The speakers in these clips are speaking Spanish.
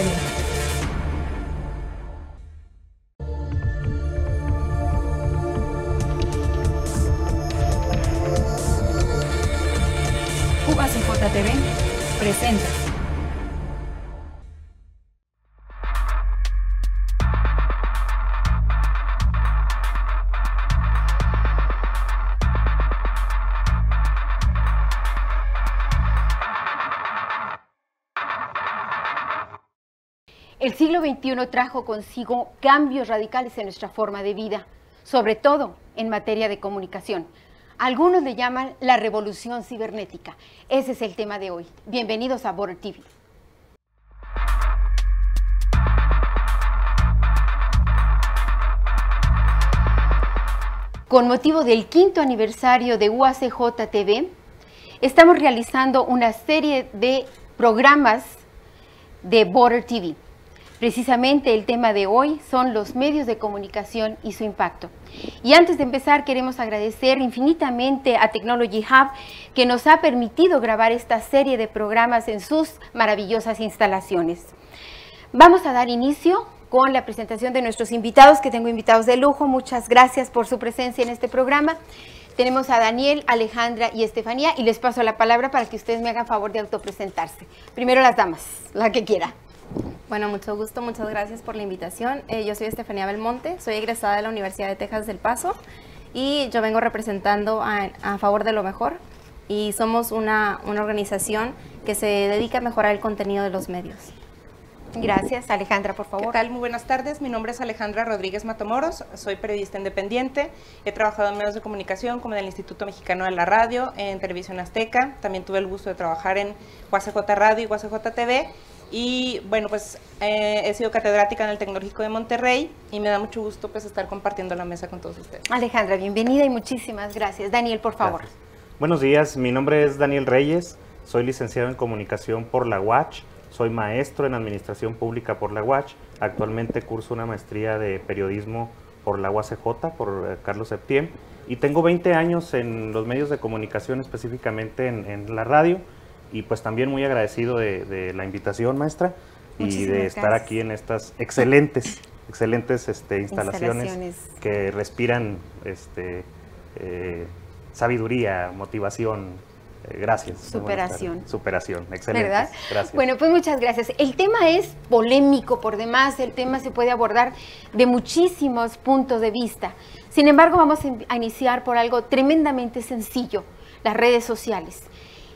TV. UACJ TV presenta. El siglo XXI trajo consigo cambios radicales en nuestra forma de vida, sobre todo en materia de comunicación. Algunos le llaman la revolución cibernética. Ese es el tema de hoy. Bienvenidos a Border TV. Con motivo del 5º aniversario de UACJ TV, estamos realizando una serie de programas de Border TV. Precisamente el tema de hoy son los medios de comunicación y su impacto. Y antes de empezar queremos agradecer infinitamente a Technology Hub que nos ha permitido grabar esta serie de programas en sus maravillosas instalaciones. Vamos a dar inicio con la presentación de nuestros invitados, que tengo invitados de lujo. Muchas gracias por su presencia en este programa. Tenemos a Daniel, Alejandra y Estefanía y les paso la palabra para que ustedes me hagan favor de autopresentarse. Primero las damas, la que quiera. Bueno, mucho gusto, muchas gracias por la invitación. Yo soy Estefanía Belmonte, soy egresada de la Universidad de Texas del Paso y yo vengo representando a Favor de lo Mejor y somos una organización que se dedica a mejorar el contenido de los medios. Gracias. Alejandra, por favor. ¿Qué tal? Muy buenas tardes. Mi nombre es Alejandra Rodríguez Matamoros, soy periodista independiente. He trabajado en medios de comunicación como en el Instituto Mexicano de la Radio, en Televisión Azteca. También tuve el gusto de trabajar en UACJ Radio y UACJ TV. Y bueno, pues he sido catedrática en el Tecnológico de Monterrey y me da mucho gusto pues estar compartiendo la mesa con todos ustedes. Alejandra, bienvenida y muchísimas gracias. Daniel, por favor. Gracias. Buenos días, mi nombre es Daniel Reyes, soy licenciado en Comunicación por la UACH, soy maestro en Administración Pública por la UACH, actualmente curso una maestría de Periodismo por la UACJ, por Carlos Septién, y tengo 20 años en los medios de comunicación, específicamente en la radio. Y pues también muy agradecido de la invitación, maestra, y de estar aquí en estas excelentes instalaciones que respiran sabiduría, motivación, gracias. Superación, excelente. ¿Verdad? Gracias. Bueno, pues muchas gracias. El tema es polémico por demás, el tema se puede abordar de muchísimos puntos de vista. Sin embargo, vamos a iniciar por algo tremendamente sencillo, las redes sociales.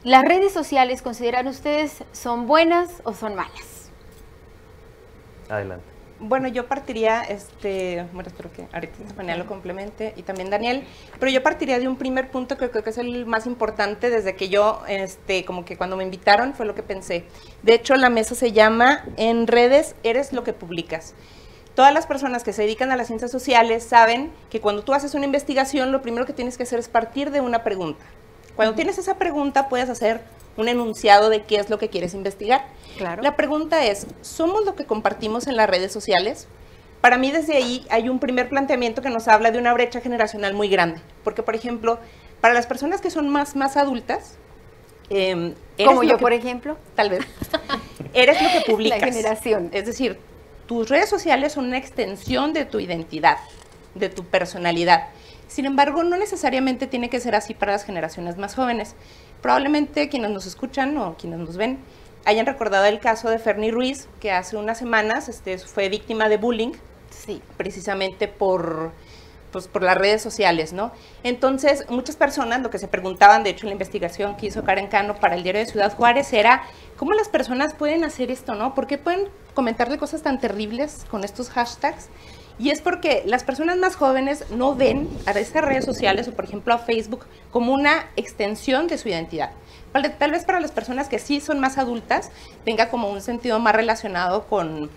¿Las redes sociales, consideran ustedes, son buenas o son malas? Adelante. Bueno, yo partiría, bueno, espero que ahorita Estefanía lo complemente y también Daniel, pero yo partiría de un primer punto que creo que es el más importante desde que yo, como que cuando me invitaron fue lo que pensé. De hecho, la mesa se llama En redes eres lo que publicas. Todas las personas que se dedican a las ciencias sociales saben que cuando tú haces una investigación, lo primero que tienes que hacer es partir de una pregunta. Cuando tienes esa pregunta, puedes hacer un enunciado de qué es lo que quieres investigar. Claro. La pregunta es, ¿somos lo que compartimos en las redes sociales? Para mí, desde ahí hay un primer planteamiento que nos habla de una brecha generacional muy grande. Porque, por ejemplo, para las personas que son más adultas... como yo, por ejemplo. Tal vez. Eres lo que publicas. La generación. Es decir, tus redes sociales son una extensión de tu identidad, de tu personalidad. Sin embargo, no necesariamente tiene que ser así para las generaciones más jóvenes. Probablemente quienes nos escuchan o quienes nos ven hayan recordado el caso de Fernie Ruiz, que hace unas semanas fue víctima de bullying, sí, precisamente por las redes sociales, ¿no? Entonces, muchas personas lo que se preguntaban, de hecho, en la investigación que hizo Karen Cano para el Diario de Ciudad Juárez era ¿cómo las personas pueden hacer esto, no? ¿Por qué pueden comentarle cosas tan terribles con estos hashtags? Y es porque las personas más jóvenes no ven a estas redes sociales o, por ejemplo, a Facebook como una extensión de su identidad. Tal vez para las personas que sí son más adultas tenga como un sentido más relacionado con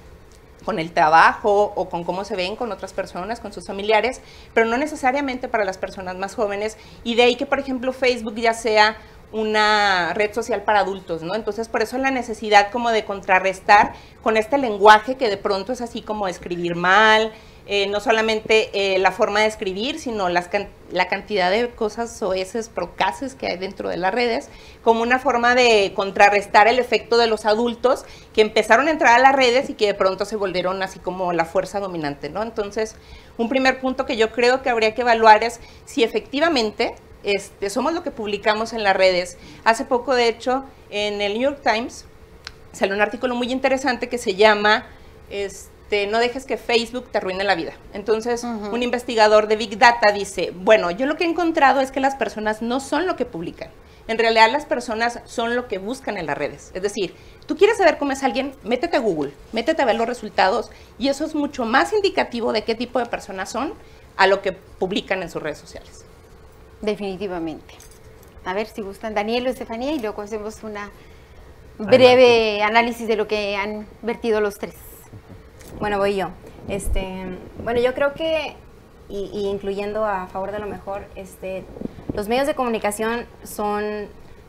el trabajo o con cómo se ven con otras personas, con sus familiares, pero no necesariamente para las personas más jóvenes. Y de ahí que, por ejemplo, Facebook ya sea una red social para adultos, ¿no? Entonces, por eso la necesidad como de contrarrestar con este lenguaje que de pronto es así como escribir mal, no solamente la forma de escribir, sino la cantidad de cosas soeces, procaces que hay dentro de las redes, como una forma de contrarrestar el efecto de los adultos que empezaron a entrar a las redes y que de pronto se volvieron así como la fuerza dominante, ¿no? Entonces, un primer punto que yo creo que habría que evaluar es si efectivamente somos lo que publicamos en las redes. Hace poco, de hecho, en el New York Times salió un artículo muy interesante que se llama no dejes que Facebook te arruine la vida. Entonces, un investigador de Big Data dice, bueno, yo lo que he encontrado es que las personas no son lo que publican. En realidad, las personas son lo que buscan en las redes. Es decir, tú quieres saber cómo es alguien, métete a Google, métete a ver los resultados, y eso es mucho más indicativo de qué tipo de personas son a lo que publican en sus redes sociales. Definitivamente. A ver si gustan Daniel o Estefanía, y luego hacemos una breve análisis de lo que han vertido los tres. Bueno, voy yo. Bueno, yo creo que, y incluyendo a favor de lo mejor, los medios de comunicación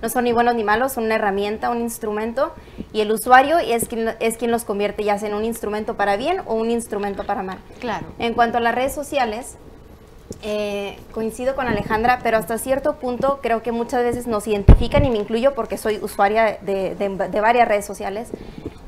no son ni buenos ni malos, son una herramienta, un instrumento, y el usuario es quien los convierte ya sea en un instrumento para bien o un instrumento para mal. Claro. En cuanto a las redes sociales, coincido con Alejandra, pero hasta cierto punto creo que muchas veces nos identifican, y me incluyo porque soy usuaria de varias redes sociales,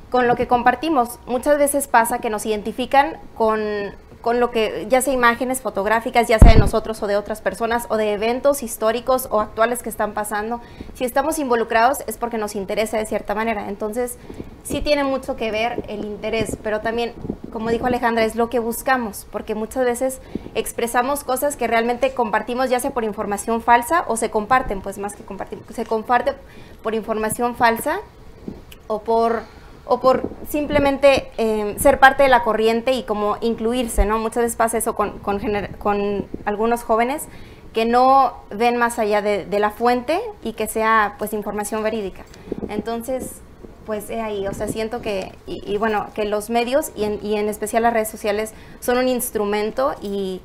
con lo que compartimos. Muchas veces pasa que nos identifican con lo que, ya sea imágenes fotográficas, ya sea de nosotros o de otras personas, o de eventos históricos o actuales que están pasando. Si estamos involucrados es porque nos interesa de cierta manera. Entonces, sí tiene mucho que ver el interés, pero también, como dijo Alejandra, es lo que buscamos, porque muchas veces expresamos cosas que realmente compartimos, ya sea por información falsa, o se comparten, pues más que compartir, se comparte por información falsa, o por simplemente ser parte de la corriente y como incluirse, ¿no? Muchas veces pasa eso con algunos jóvenes que no ven más allá de la fuente y que sea pues información verídica. Entonces, pues ahí, o sea, siento que, y bueno, que los medios y en especial las redes sociales son un instrumento, y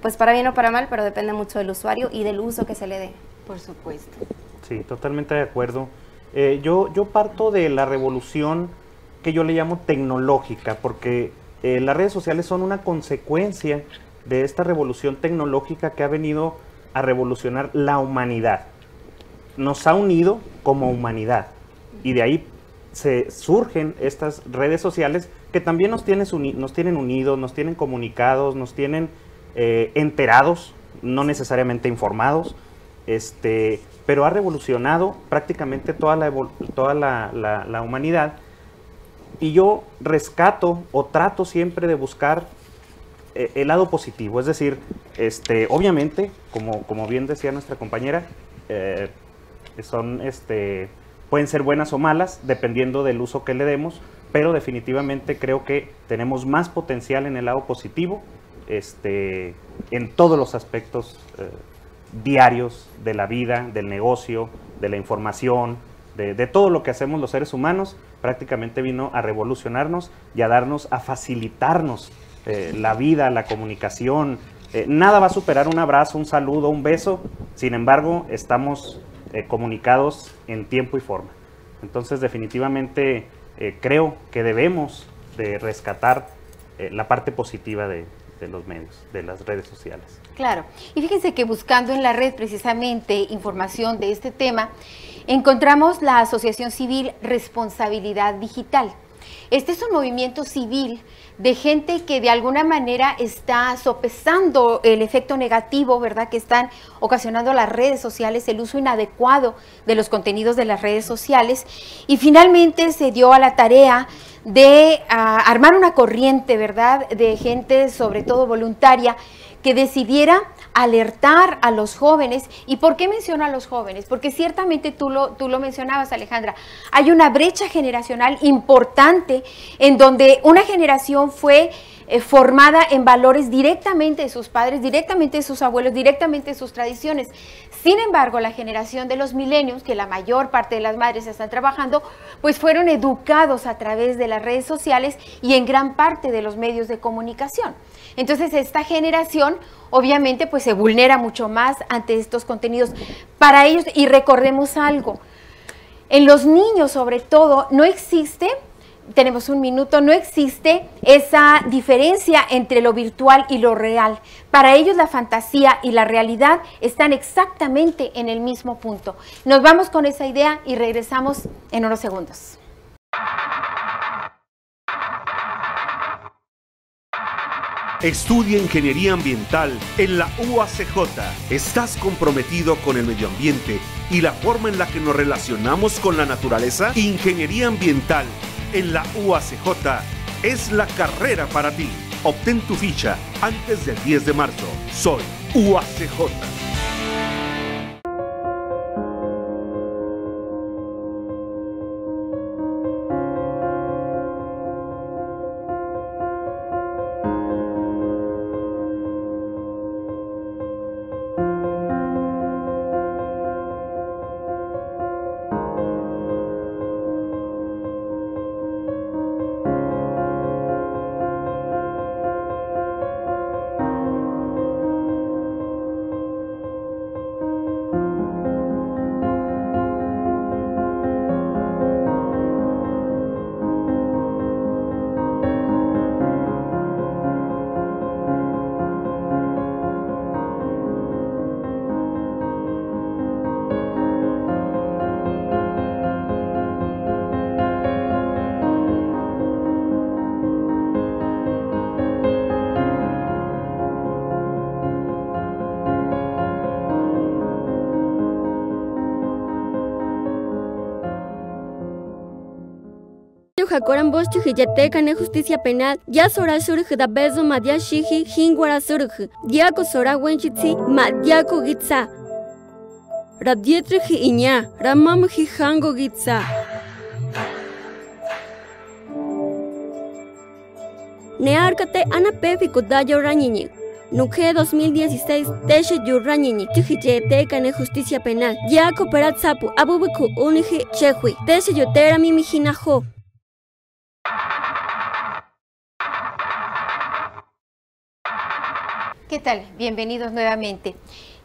pues para bien o para mal, pero depende mucho del usuario y del uso que se le dé. Por supuesto. Sí, totalmente de acuerdo. Yo parto de la revolución que yo le llamo tecnológica, porque las redes sociales son una consecuencia de esta revolución tecnológica que ha venido a revolucionar la humanidad. Nos ha unido como humanidad, y de ahí se surgen estas redes sociales que también nos tienen unidos, nos tienen comunicados, nos tienen enterados, no necesariamente informados, pero ha revolucionado prácticamente toda la humanidad. Y yo rescato o trato siempre de buscar el lado positivo, es decir, obviamente, como bien decía nuestra compañera, pueden ser buenas o malas, dependiendo del uso que le demos, pero definitivamente creo que tenemos más potencial en el lado positivo, en todos los aspectos diarios de la vida, del negocio, de la información, de todo lo que hacemos los seres humanos. Prácticamente vino a revolucionarnos y a facilitarnos la vida, la comunicación. Nada va a superar un abrazo, un saludo, un beso. Sin embargo, estamos comunicados en tiempo y forma. Entonces, definitivamente creo que debemos de rescatar la parte positiva de los medios, de las redes sociales. Claro, y fíjense que buscando en la red precisamente información de este tema, encontramos la Asociación Civil Responsabilidad Digital. Este es un movimiento civil de gente que de alguna manera está sopesando el efecto negativo, ¿verdad?, que están ocasionando las redes sociales, el uso inadecuado de los contenidos de las redes sociales, y finalmente se dio a la tarea de armar una corriente, ¿verdad?, de gente, sobre todo voluntaria, que decidiera alertar a los jóvenes. ¿Y por qué menciono a los jóvenes? Porque ciertamente tú lo mencionabas, Alejandra, hay una brecha generacional importante en donde una generación fue formada en valores directamente de sus padres, directamente de sus abuelos, directamente de sus tradiciones. Sin embargo, la generación de los millennials, que la mayor parte de las madres están trabajando, pues fueron educados a través de las redes sociales y en gran parte de los medios de comunicación. Entonces, esta generación obviamente pues se vulnera mucho más ante estos contenidos para ellos. Y recordemos algo, en los niños sobre todo no existe tenemos un minuto, no existe esa diferencia entre lo virtual y lo real. Para ellos la fantasía y la realidad están exactamente en el mismo punto. Nos vamos con esa idea y regresamos en unos segundos. Estudia Ingeniería Ambiental en la UACJ. ¿Estás comprometido con el medio ambiente y la forma en la que nos relacionamos con la naturaleza? Ingeniería Ambiental en la UACJ es la carrera para ti. Obtén tu ficha antes del 10 de marzo. Soy UACJ. Jacoran Bosch Hiyateca ne justicia penal, ya sora surg da bezo madia shihi hingwara surg, diako sora wenchitsi, madiako gitsa. Radietre hi iña, ramam hi hango gitsa. Nearcate anapefico dayo rañiñi. Nuke 2016 Teshe Yurrañiñi, Tijiyeteca ne justicia penal, ya cooperat sapu, abubiku uniji chehui, Teshe Yotera mimijinajo. ¿Qué tal? Bienvenidos nuevamente.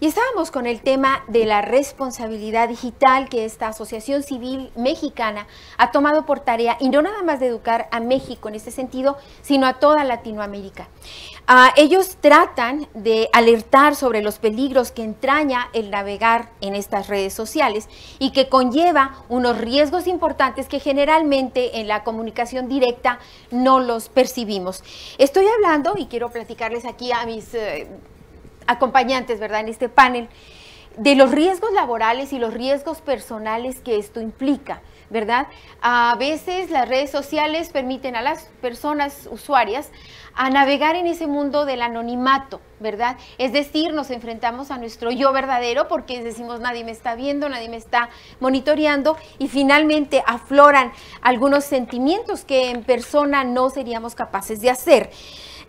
Y estábamos con el tema de la responsabilidad digital que esta Asociación Civil Mexicana ha tomado por tarea, y no nada más de educar a México en este sentido, sino a toda Latinoamérica. Ellos tratan de alertar sobre los peligros que entraña el navegar en estas redes sociales y que conlleva unos riesgos importantes que generalmente en la comunicación directa no los percibimos. Estoy hablando, y quiero platicarles aquí a mis acompañantes, ¿verdad?, en este panel, de los riesgos laborales y los riesgos personales que esto implica, ¿verdad? A veces las redes sociales permiten a las personas usuarias a navegar en ese mundo del anonimato, ¿verdad? Es decir, nos enfrentamos a nuestro yo verdadero porque decimos nadie me está viendo, nadie me está monitoreando, y finalmente afloran algunos sentimientos que en persona no seríamos capaces de hacer.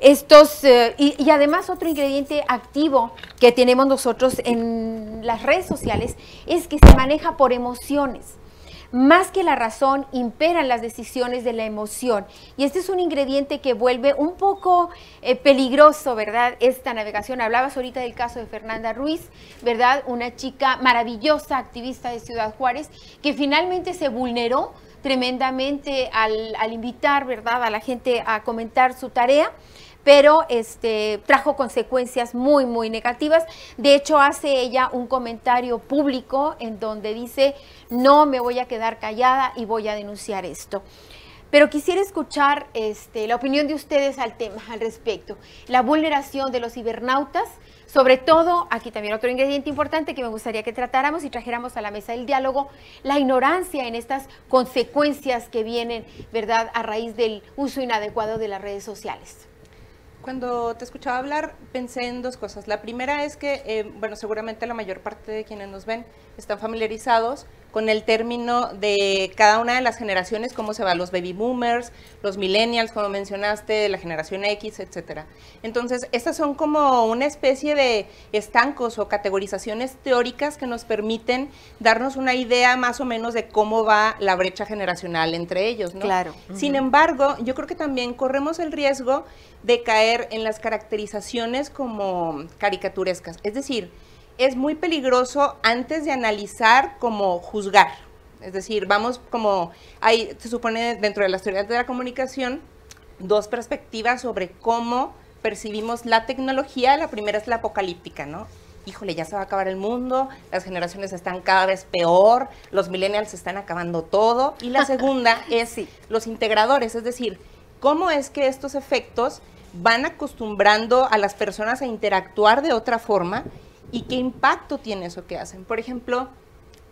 Y además otro ingrediente activo que tenemos nosotros en las redes sociales es que se maneja por emociones. Más que la razón, imperan las decisiones de la emoción. Y este es un ingrediente que vuelve un poco peligroso, ¿verdad?, esta navegación. Hablabas ahorita del caso de Fernanda Ruiz, ¿verdad?, una chica maravillosa, activista de Ciudad Juárez, que finalmente se vulneró tremendamente al invitar, ¿verdad?, a la gente a comentar su tarea, pero trajo consecuencias muy, muy negativas. De hecho, hace ella un comentario público en donde dice, no me voy a quedar callada y voy a denunciar esto. Pero quisiera escuchar la opinión de ustedes al tema, al respecto. La vulneración de los cibernautas, sobre todo, aquí también otro ingrediente importante que me gustaría que tratáramos y trajéramos a la mesa del diálogo, la ignorancia en estas consecuencias que vienen, ¿verdad?, a raíz del uso inadecuado de las redes sociales. Cuando te escuchaba hablar, pensé en dos cosas. La primera es que, bueno, seguramente la mayor parte de quienes nos ven están familiarizados con el término de cada una de las generaciones, cómo se va, los baby boomers, los millennials, como mencionaste, la generación X, etcétera. Entonces, estas son como una especie de estancos o categorizaciones teóricas que nos permiten darnos una idea más o menos de cómo va la brecha generacional entre ellos, ¿no? Claro. Sin embargo, yo creo que también corremos el riesgo de caer en las caracterizaciones como caricaturescas. Es decir, es muy peligroso antes de analizar como juzgar, Es decir, vamos como, hay, se supone dentro de las teorías de la comunicación, dos perspectivas sobre cómo percibimos la tecnología. La primera es la apocalíptica, ¿no? Híjole, ya se va a acabar el mundo, las generaciones están cada vez peor, los millennials están acabando todo. Y la segunda es los integradores, es decir, cómo es que estos efectos van acostumbrando a las personas a interactuar de otra forma y qué impacto tiene eso que hacen. Por ejemplo,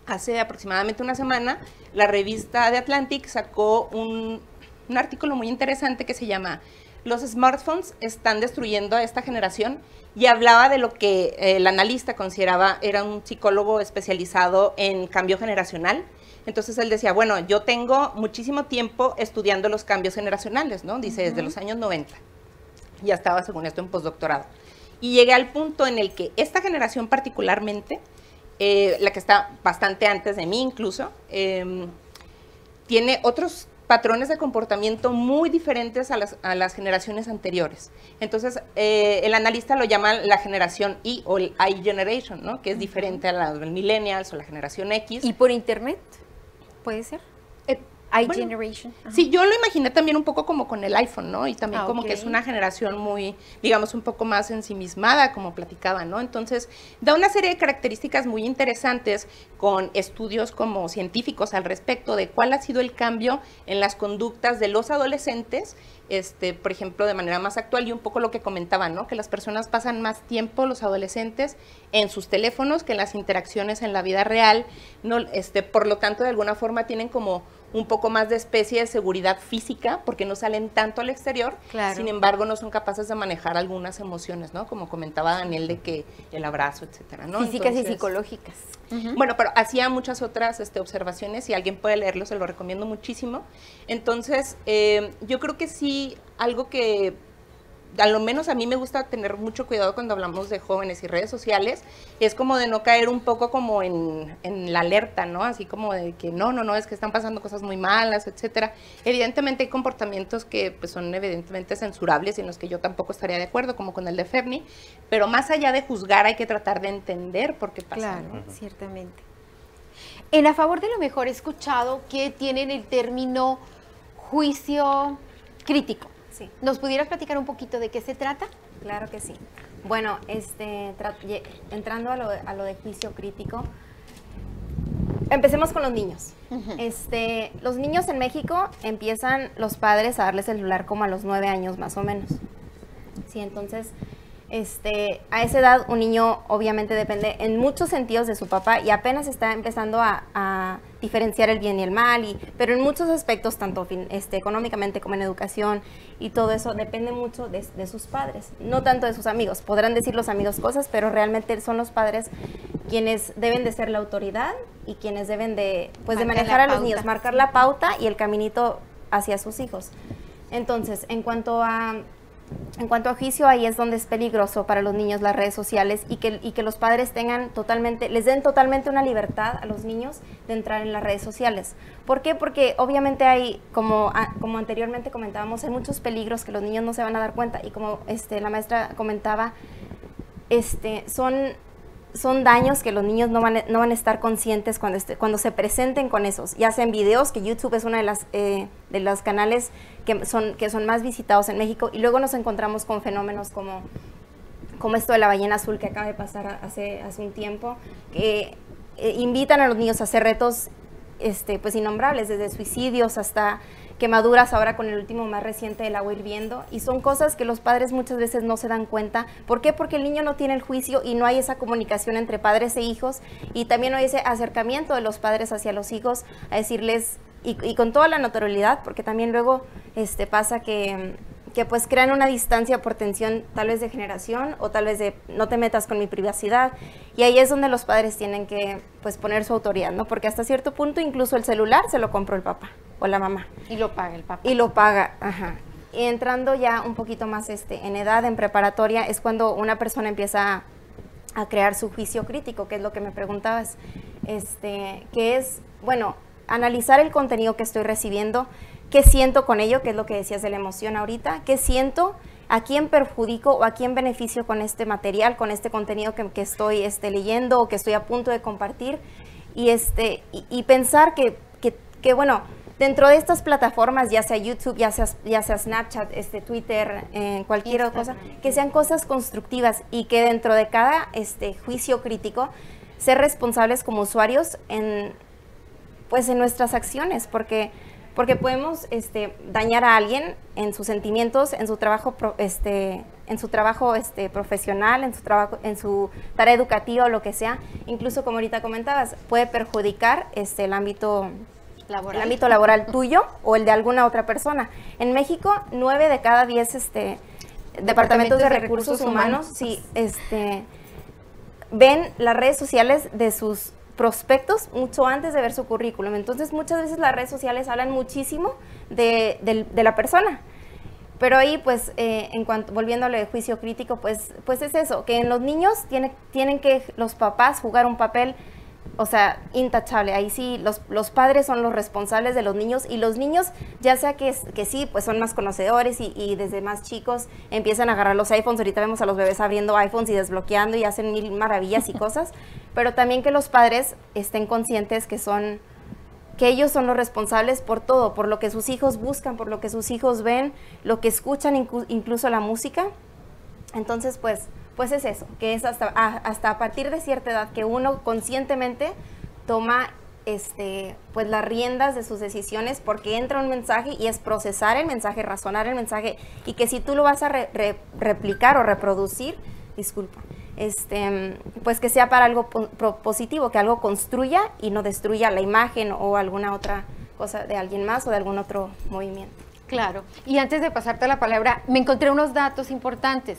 hace aproximadamente una semana, la revista The Atlantic sacó un artículo muy interesante que se llama "Los smartphones están destruyendo a esta generación", y hablaba de lo que el analista consideraba, era un psicólogo especializado en cambio generacional. Entonces él decía, bueno, yo tengo muchísimo tiempo estudiando los cambios generacionales, ¿no? Dice, desde los años 90. Ya estaba, según esto, en postdoctorado. Y llegué al punto en el que esta generación particularmente, la que está bastante antes de mí incluso, tiene otros patrones de comportamiento muy diferentes a las generaciones anteriores. Entonces, el analista lo llama la generación I o el I generation, ¿no? Que es diferente a la del millennials o la generación X. ¿Y por internet? ¿Puede ser? iGeneration. Sí, yo lo imaginé también un poco como con el iPhone, ¿no? Y también como ok. que es una generación muy, digamos, un poco más ensimismada, como platicaba, ¿no? Entonces, da una serie de características muy interesantes con estudios como científicos al respecto de cuál ha sido el cambio en las conductas de los adolescentes, por ejemplo, de manera más actual, y un poco lo que comentaba, ¿no? Que las personas pasan más tiempo, los adolescentes, en sus teléfonos que en las interacciones en la vida real, ¿no? Por lo tanto, de alguna forma tienen como un poco más de especie de seguridad física, porque no salen tanto al exterior, Claro. sin embargo no son capaces de manejar algunas emociones, ¿no? Como comentaba Daniel, de que el abrazo, etcétera, ¿no? Físicas y Entonces, psicológicas. bueno, pero hacía muchas otras observaciones, si alguien puede leerlo, se lo recomiendo muchísimo. Entonces, yo creo que sí, algo que a lo menos a mí me gusta tener mucho cuidado cuando hablamos de jóvenes y redes sociales, es como de no caer un poco como en la alerta, ¿no? Así como de que no, es que están pasando cosas muy malas, etcétera. Evidentemente hay comportamientos que pues, son evidentemente censurables y en los que yo tampoco estaría de acuerdo, como con el de Fernie, pero más allá de juzgar hay que tratar de entender por qué pasa. Claro, ciertamente. En A Favor de lo Mejor he escuchado que tienen el término juicio crítico. Sí. ¿Nos pudieras platicar un poquito de qué se trata? Claro que sí. Bueno, entrando a lo de juicio crítico, empecemos con los niños. Los niños en México empiezan los padres a darles celular como a los 9 años más o menos. Sí, entonces, a esa edad un niño obviamente depende en muchos sentidos de su papá y apenas está empezando a diferenciar el bien y el mal, pero en muchos aspectos, tanto económicamente como en educación y todo eso, depende mucho de sus padres, no tanto de sus amigos. Podrán decir los amigos cosas, pero realmente son los padres quienes deben de ser la autoridad y quienes deben de, pues, de manejar a los niños, marcar la pauta y el caminito hacia sus hijos. Entonces, en cuanto a juicio, ahí es donde es peligroso para los niños las redes sociales y que los padres les den totalmente una libertad a los niños de entrar en las redes sociales. ¿Por qué? Porque obviamente hay, como anteriormente comentábamos, hay muchos peligros que los niños no se van a dar cuenta y como la maestra comentaba, son daños que los niños no van a estar conscientes cuando se presenten con esos, ya sea en videos, que YouTube es una de los canales que son más visitados en México, y luego nos encontramos con fenómenos como esto de la ballena azul que acaba de pasar hace un tiempo, que invitan a los niños a hacer retos pues innombrables, desde suicidios hasta quemaduras, ahora con el último más reciente del agua hirviendo, y son cosas que los padres muchas veces no se dan cuenta. ¿Por qué? Porque el niño no tiene el juicio y no hay esa comunicación entre padres e hijos, y también no hay ese acercamiento de los padres hacia los hijos a decirles, y con toda la naturalidad, porque también luego pasa que pues crean una distancia por tensión tal vez de generación o tal vez de no te metas con mi privacidad, y ahí es donde los padres tienen que pues poner su autoridad, ¿no? Porque hasta cierto punto incluso el celular se lo compró el papá o la mamá. Y lo paga el papá. Y lo paga, ajá. Y entrando ya un poquito más en edad, en preparatoria, es cuando una persona empieza a crear su juicio crítico, que es lo que me preguntabas, que es, bueno, analizar el contenido que estoy recibiendo, qué siento con ello, que es lo que decías de la emoción ahorita, qué siento, a quién perjudico o a quién beneficio con este material, con este contenido que estoy leyendo o que estoy a punto de compartir, y pensar que, bueno, dentro de estas plataformas, ya sea YouTube, ya sea Snapchat, Twitter, cualquier otra cosa, que sean cosas constructivas y que dentro de cada juicio crítico, ser responsables como usuarios en nuestras acciones, porque podemos dañar a alguien en sus sentimientos, en su trabajo profesional, en su tarea educativa o lo que sea. Incluso, como ahorita comentabas, puede perjudicar el ámbito laboral tuyo o el de alguna otra persona. En México, 9 de cada 10 departamentos de recursos humanos sí, ven las redes sociales de sus prospectos mucho antes de ver su currículum. Entonces, muchas veces las redes sociales hablan muchísimo de la persona. Pero ahí, pues, volviendo a lo de juicio crítico, pues es eso, que en los niños tienen que los papás jugar un papel, o sea, intachable. Ahí sí, los padres son los responsables de los niños, y los niños, ya sea que sí, pues son más conocedores y desde más chicos empiezan a agarrar los iPhones. Ahorita vemos a los bebés abriendo iPhones y desbloqueando y hacen mil maravillas y cosas, pero también que los padres estén conscientes que ellos son los responsables por todo, por lo que sus hijos buscan, por lo que sus hijos ven, lo que escuchan, incluso la música. Entonces, pues es eso, que es hasta a partir de cierta edad que uno conscientemente toma pues las riendas de sus decisiones, porque entra un mensaje y es procesar el mensaje, razonar el mensaje, y que si tú lo vas a replicar o reproducir, pues que sea para algo positivo, que algo construya y no destruya la imagen o alguna otra cosa de alguien más o de algún otro movimiento. Claro, y antes de pasarte la palabra, me encontré unos datos importantes.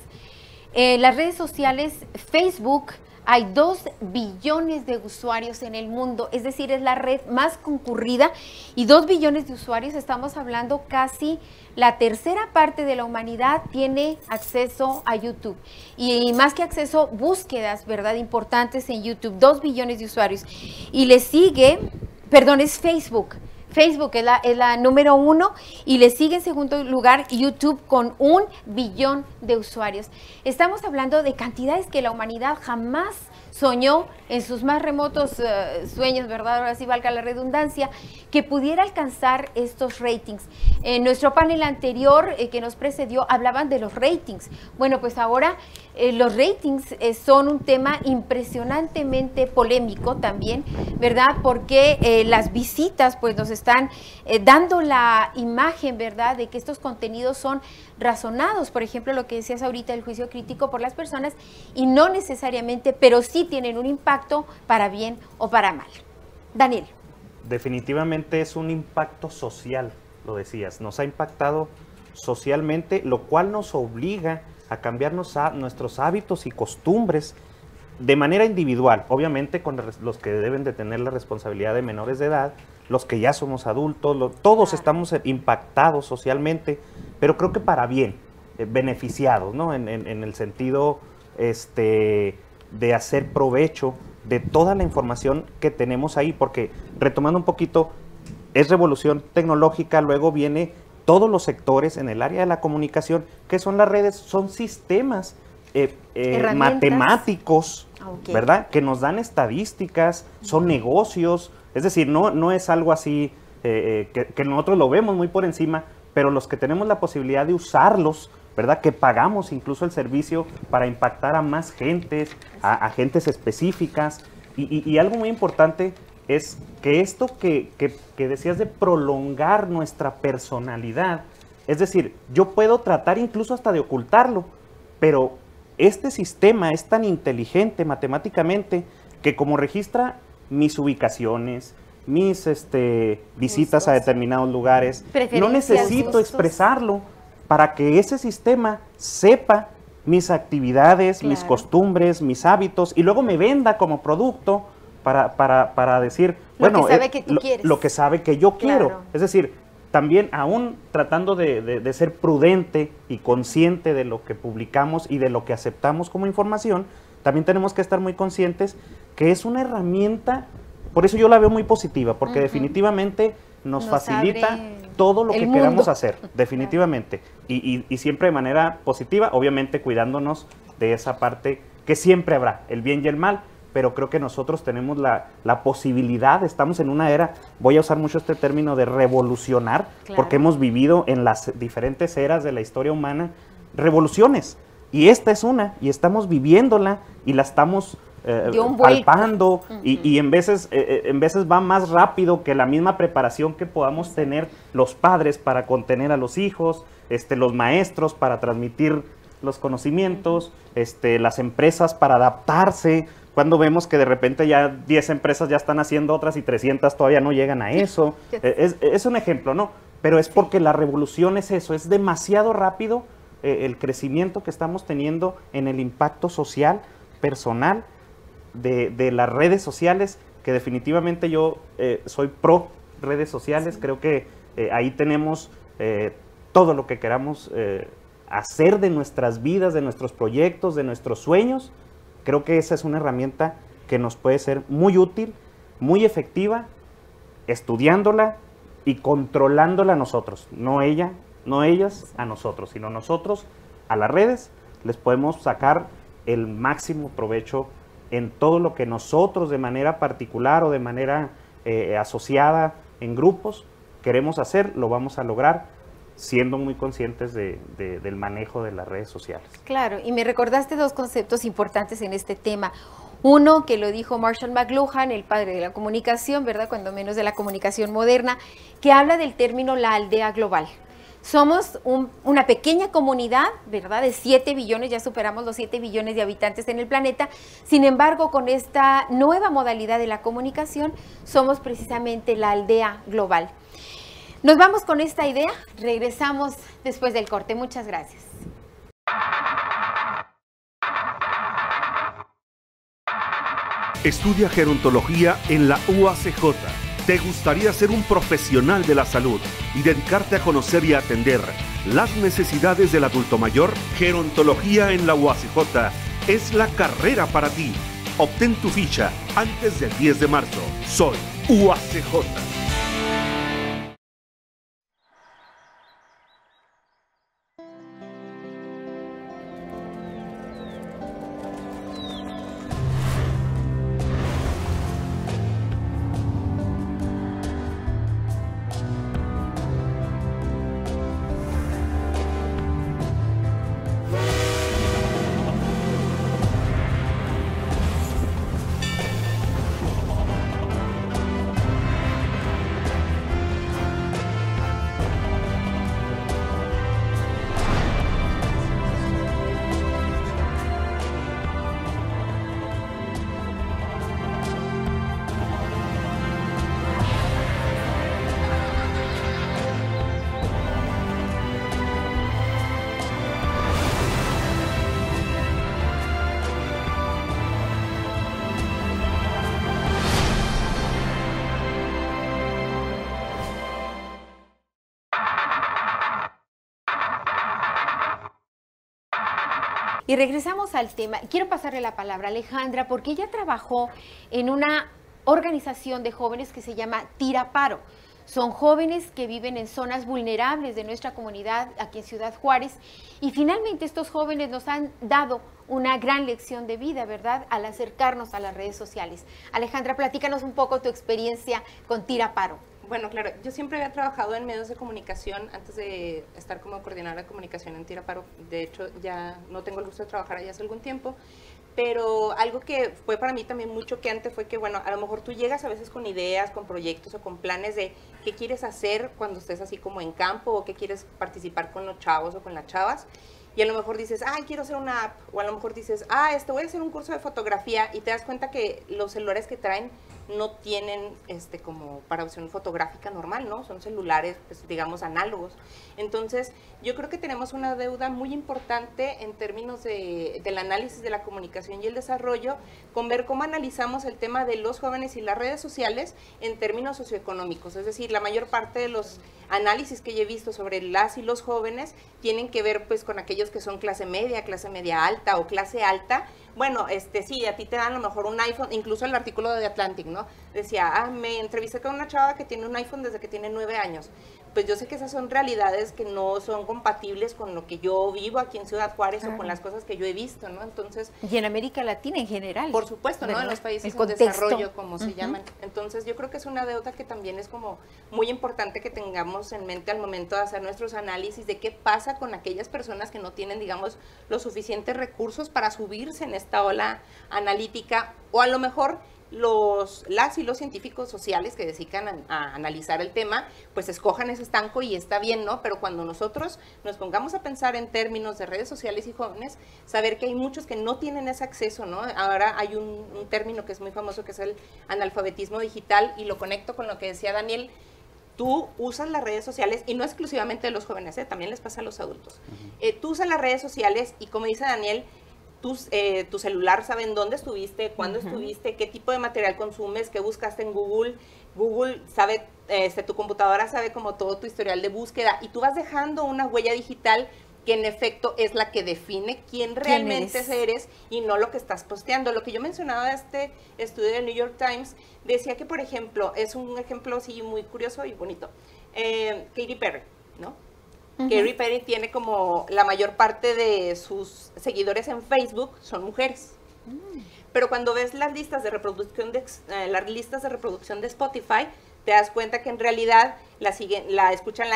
Las redes sociales, Facebook, hay 2 billones de usuarios en el mundo, es decir, es la red más concurrida, y 2 billones de usuarios, estamos hablando casi la tercera parte de la humanidad tiene acceso a YouTube. Y más que acceso, búsquedas, ¿verdad?, importantes en YouTube, 2 billones de usuarios. Y le sigue, perdón, es Facebook. Facebook es la número 1 y le sigue en segundo lugar YouTube con 1 billón de usuarios. Estamos hablando de cantidades que la humanidad jamás soñó en sus más remotos sueños, ¿verdad? Ahora sí valga la redundancia, que pudiera alcanzar estos ratings. En nuestro panel anterior que nos precedió hablaban de los ratings. Bueno, pues ahora los ratings son un tema impresionantemente polémico también, ¿verdad? Porque las visitas pues nos están dando la imagen, ¿verdad?, de que estos contenidos son razonados, por ejemplo, lo que decías ahorita, el juicio crítico por las personas, y no necesariamente, pero sí tienen un impacto para bien o para mal. Daniel. Definitivamente es un impacto social, lo decías, nos ha impactado socialmente, lo cual nos obliga a cambiar nuestros hábitos y costumbres de manera individual, obviamente con los que deben de tener la responsabilidad de menores de edad, los que ya somos adultos, todos estamos impactados socialmente, pero creo que para bien, beneficiados, ¿no? En el sentido de hacer provecho de toda la información que tenemos ahí, porque retomando un poquito, es revolución tecnológica, luego viene todos los sectores en el área de la comunicación, que son las redes, son sistemas matemáticos, ¿verdad?, que nos dan estadísticas, son negocios, es decir, no es algo así que nosotros lo vemos muy por encima, pero los que tenemos la posibilidad de usarlos, ¿verdad?, que pagamos incluso el servicio para impactar a más gentes, a gentes específicas, y algo muy importante es que esto que decías de prolongar nuestra personalidad, es decir, yo puedo tratar incluso hasta de ocultarlo, pero este sistema es tan inteligente matemáticamente que como registra mis ubicaciones, mis visitas a determinados lugares, no necesito expresarlo para que ese sistema sepa mis actividades, mis costumbres, mis hábitos, y luego me venda como producto para decir, bueno, lo que sabe que yo quiero. Es decir, también aún tratando de ser prudente y consciente de lo que publicamos y de lo que aceptamos como información, también tenemos que estar muy conscientes que es una herramienta, por eso yo la veo muy positiva, porque definitivamente nos facilita todo lo que queramos hacer, definitivamente, y siempre de manera positiva, obviamente cuidándonos de esa parte que siempre habrá, el bien y el mal, pero creo que nosotros tenemos la posibilidad, estamos en una era, voy a usar mucho este término de revolucionar, porque hemos vivido en las diferentes eras de la historia humana revoluciones, y esta es una, y estamos viviéndola, y la estamos palpando, y en veces va más rápido que la misma preparación que podamos tener los padres para contener a los hijos, los maestros para transmitir los conocimientos, las empresas para adaptarse. Cuando vemos que de repente ya 10 empresas ya están haciendo otras y 300 todavía no llegan a eso. Es un ejemplo, ¿no? Pero es porque la revolución es eso, es demasiado rápido el crecimiento que estamos teniendo en el impacto social, personal, de las redes sociales, que definitivamente yo soy pro redes sociales. Creo que ahí tenemos todo lo que queramos hacer de nuestras vidas, de nuestros proyectos, de nuestros sueños. Creo que esa es una herramienta que nos puede ser muy útil, muy efectiva, estudiándola y controlándola nosotros, no ellas a nosotros, sino nosotros a las redes. Les podemos sacar el máximo provecho en todo lo que nosotros de manera particular o de manera asociada en grupos queremos hacer, lo vamos a lograr siendo muy conscientes del manejo de las redes sociales. Claro, y me recordaste dos conceptos importantes en este tema. Uno, que lo dijo Marshall McLuhan, el padre de la comunicación, ¿verdad?, cuando menos de la comunicación moderna, que habla del término la aldea global. Somos una pequeña comunidad, ¿verdad?, de 7 billones, ya superamos los 7 billones de habitantes en el planeta. Sin embargo, con esta nueva modalidad de la comunicación, somos precisamente la aldea global. Nos vamos con esta idea, regresamos después del corte. Muchas gracias. Estudia gerontología en la UACJ. ¿Te gustaría ser un profesional de la salud y dedicarte a conocer y atender las necesidades del adulto mayor? Gerontología en la UACJ es la carrera para ti. Obtén tu ficha antes del 10 de marzo. Soy UACJ. Y regresamos al tema. Quiero pasarle la palabra a Alejandra porque ella trabajó en una organización de jóvenes que se llama Tira Paro. Son jóvenes que viven en zonas vulnerables de nuestra comunidad aquí en Ciudad Juárez y finalmente estos jóvenes nos han dado una gran lección de vida, ¿verdad?, al acercarnos a las redes sociales. Alejandra, platícanos un poco tu experiencia con Tira Paro. Bueno, claro, yo siempre había trabajado en medios de comunicación antes de estar como coordinadora de comunicación en Tira Paro. De hecho, ya no tengo el gusto de trabajar allá hace algún tiempo, pero algo que fue para mí también muy choqueante fue que, bueno, a lo mejor tú llegas a veces con ideas, con proyectos o con planes de qué quieres hacer cuando estés así como en campo o qué quieres participar con los chavos o con las chavas. Y a lo mejor dices, ay, quiero hacer una app, o a lo mejor dices, voy a hacer un curso de fotografía, y te das cuenta que los celulares que traen no tienen como para opción fotográfica normal, ¿no? Son celulares, pues, digamos, análogos. Entonces, yo creo que tenemos una deuda muy importante en términos del análisis de la comunicación y el desarrollo, con ver cómo analizamos el tema de los jóvenes y las redes sociales en términos socioeconómicos. Es decir, la mayor parte de los análisis que yo he visto sobre las y los jóvenes tienen que ver, pues, con aquellos que son clase media alta o clase alta. Bueno, sí, a ti te dan a lo mejor un iPhone, incluso el artículo de The Atlantic, ¿no? Decía, me entrevisté con una chava que tiene un iPhone desde que tiene 9 años. pues yo sé que esas son realidades que no son compatibles con lo que yo vivo aquí en Ciudad Juárez o con las cosas que yo he visto, ¿no? Entonces, y en América Latina en general. por supuesto, ¿no? ¿verdad? En los países El en contexto. desarrollo, como se llaman. Entonces, yo creo que es una deuda que también es como muy importante que tengamos en mente al momento de hacer nuestros análisis de qué pasa con aquellas personas que no tienen, digamos, los suficientes recursos para subirse en esta ola analítica, o a lo mejor las y los científicos sociales que dedican a analizar el tema, pues escojan ese estanco y está bien, ¿no? Pero cuando nosotros nos pongamos a pensar en términos de redes sociales y jóvenes, saber que hay muchos que no tienen ese acceso, ¿no? Ahora hay un término que es muy famoso que es el analfabetismo digital, y lo conecto con lo que decía Daniel. Tú usas las redes sociales, y no exclusivamente de los jóvenes, también les pasa a los adultos. Tú usas las redes sociales y, como dice Daniel, tu celular sabe en dónde estuviste, cuándo estuviste, qué tipo de material consumes, qué buscaste en Google. Google sabe, tu computadora sabe como todo tu historial de búsqueda, y tú vas dejando una huella digital que en efecto es la que define quién realmente eres y no lo que estás posteando. Lo que yo mencionaba de este estudio del New York Times decía que, por ejemplo, es un ejemplo sí muy curioso y bonito, Katy Perry, ¿no? Katy Perry tiene como la mayor parte de sus seguidores en Facebook son mujeres. Pero cuando ves las listas de reproducción de Spotify, te das cuenta que en realidad la escuchan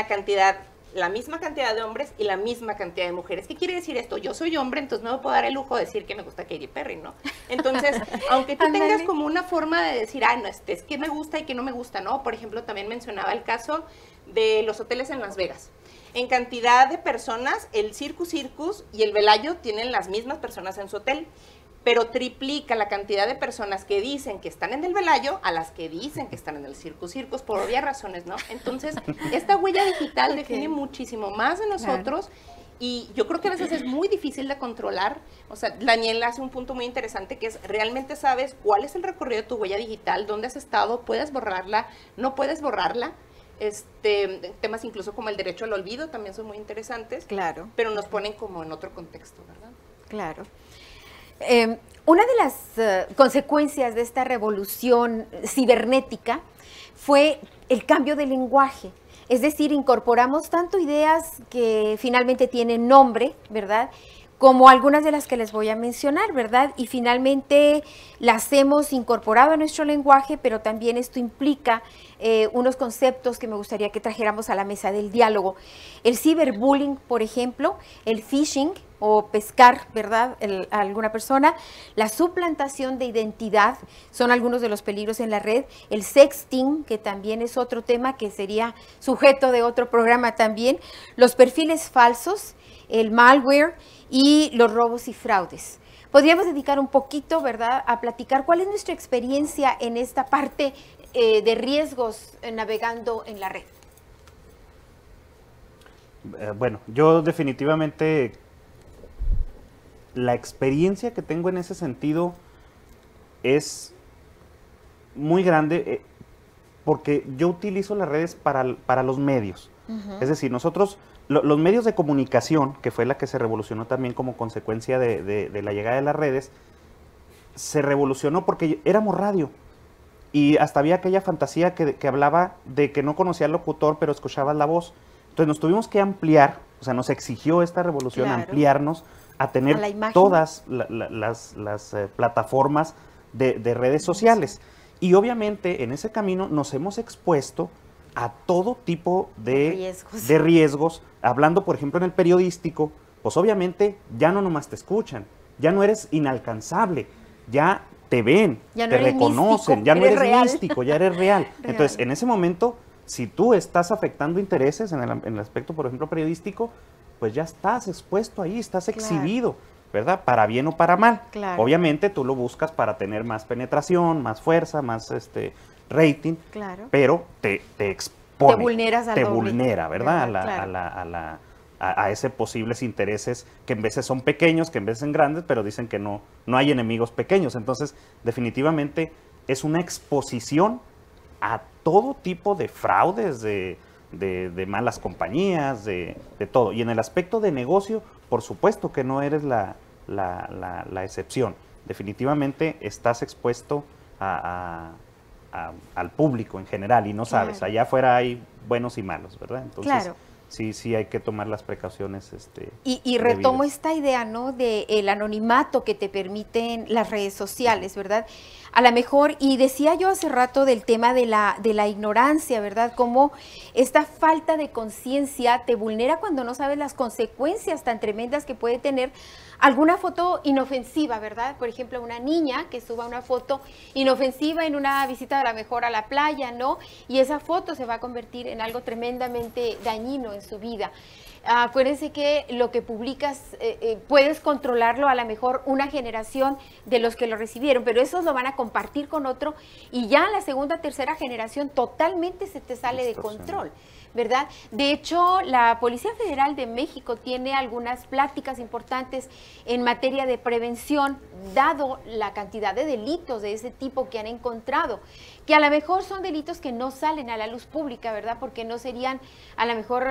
la misma cantidad de hombres y la misma cantidad de mujeres. ¿Qué quiere decir esto? Yo soy hombre, entonces no me puedo dar el lujo de decir que me gusta Katy Perry, ¿no? Entonces, aunque tú tengas como una forma de decir, no, es que me gusta y que no me gusta, ¿no? Por ejemplo, también mencionaba el caso de los hoteles en Las Vegas. En cantidad de personas, el Circus y el Velayo tienen las mismas personas en su hotel, pero triplica la cantidad de personas que dicen que están en el Velayo a las que dicen que están en el Circus, por obvias razones, ¿no? Entonces, esta huella digital define muchísimo más de nosotros, y yo creo que a veces es muy difícil de controlar. O sea, Daniel hace un punto muy interesante, que es, realmente sabes cuál es el recorrido de tu huella digital, dónde has estado, puedes borrarla, no puedes borrarla. Temas incluso como el derecho al olvido también son muy interesantes, pero nos ponen como en otro contexto, ¿verdad? Claro. Una de las consecuencias de esta revolución cibernética fue el cambio de lenguaje. Es decir, incorporamos tanto ideas que finalmente tienen nombre, ¿verdad?, como algunas de las que les voy a mencionar, ¿verdad? Y finalmente las hemos incorporado a nuestro lenguaje, pero también esto implica unos conceptos que me gustaría que trajéramos a la mesa del diálogo. El ciberbullying, por ejemplo, el phishing o pescar, ¿verdad?, a alguna persona, la suplantación de identidad son algunos de los peligros en la red, el sexting, que también es otro tema que sería sujeto de otro programa también, los perfiles falsos, el malware y los robos y fraudes. Podríamos dedicar un poquito, ¿verdad?, a platicar cuál es nuestra experiencia en esta parte de riesgos navegando en la red. Bueno, yo definitivamente la experiencia que tengo en ese sentido es muy grande, porque yo utilizo las redes para los medios. Es decir, nosotros, los medios de comunicación, que fue la que se revolucionó también como consecuencia de la llegada de las redes, se revolucionó porque éramos radio. Y hasta había aquella fantasía que hablaba de que no conocía al locutor, pero escuchabas la voz. Entonces nos tuvimos que ampliar, o sea, nos exigió esta revolución ampliarnos a tener todas las plataformas de redes sociales. Y obviamente en ese camino nos hemos expuesto a todo tipo de riesgos. Hablando, por ejemplo, en el periodístico, pues obviamente ya no nomás te escuchan, ya no eres inalcanzable, ya te ven, ya no te reconocen, místico, ya no eres místico, ya eres real. Entonces, en ese momento, si tú estás afectando intereses en el aspecto, por ejemplo, periodístico, pues ya estás expuesto ahí, estás exhibido, ¿verdad? Para bien o para mal. Obviamente tú lo buscas para tener más penetración, más fuerza, más rating, pero te expone, te vulnera, ¿verdad? A ese posibles intereses que en veces son pequeños, que en veces son grandes, pero dicen que no hay enemigos pequeños. Entonces, definitivamente es una exposición a todo tipo de fraudes, de malas compañías, de todo. Y en el aspecto de negocio, por supuesto que no eres la al público en general y no sabes, Claro. allá afuera hay buenos y malos, ¿verdad? Entonces, Claro. sí hay que tomar las precauciones. Y retomo debidas. esta idea, ¿no? De el anonimato que te permiten las redes sociales, ¿verdad? A lo mejor, y decía yo hace rato del tema de la ignorancia, ¿verdad? Cómo esta falta de conciencia te vulnera cuando no sabes las consecuencias tan tremendas que puede tener alguna foto inofensiva, ¿verdad? Por ejemplo, una niña que suba una foto inofensiva en una visita a lo mejor a la playa, ¿no? Y esa foto se va a convertir en algo tremendamente dañino en su vida. Acuérdense que lo que publicas puedes controlarlo a lo mejor una generación de los que lo recibieron, pero esos lo van a compartir con otro y ya la segunda, tercera generación totalmente se te sale de control, ¿verdad? De hecho, la Policía Federal de México tiene algunas pláticas importantes en materia de prevención, dado la cantidad de delitos de ese tipo que han encontrado, que a lo mejor son delitos que no salen a la luz pública, ¿verdad? Porque no serían a lo mejor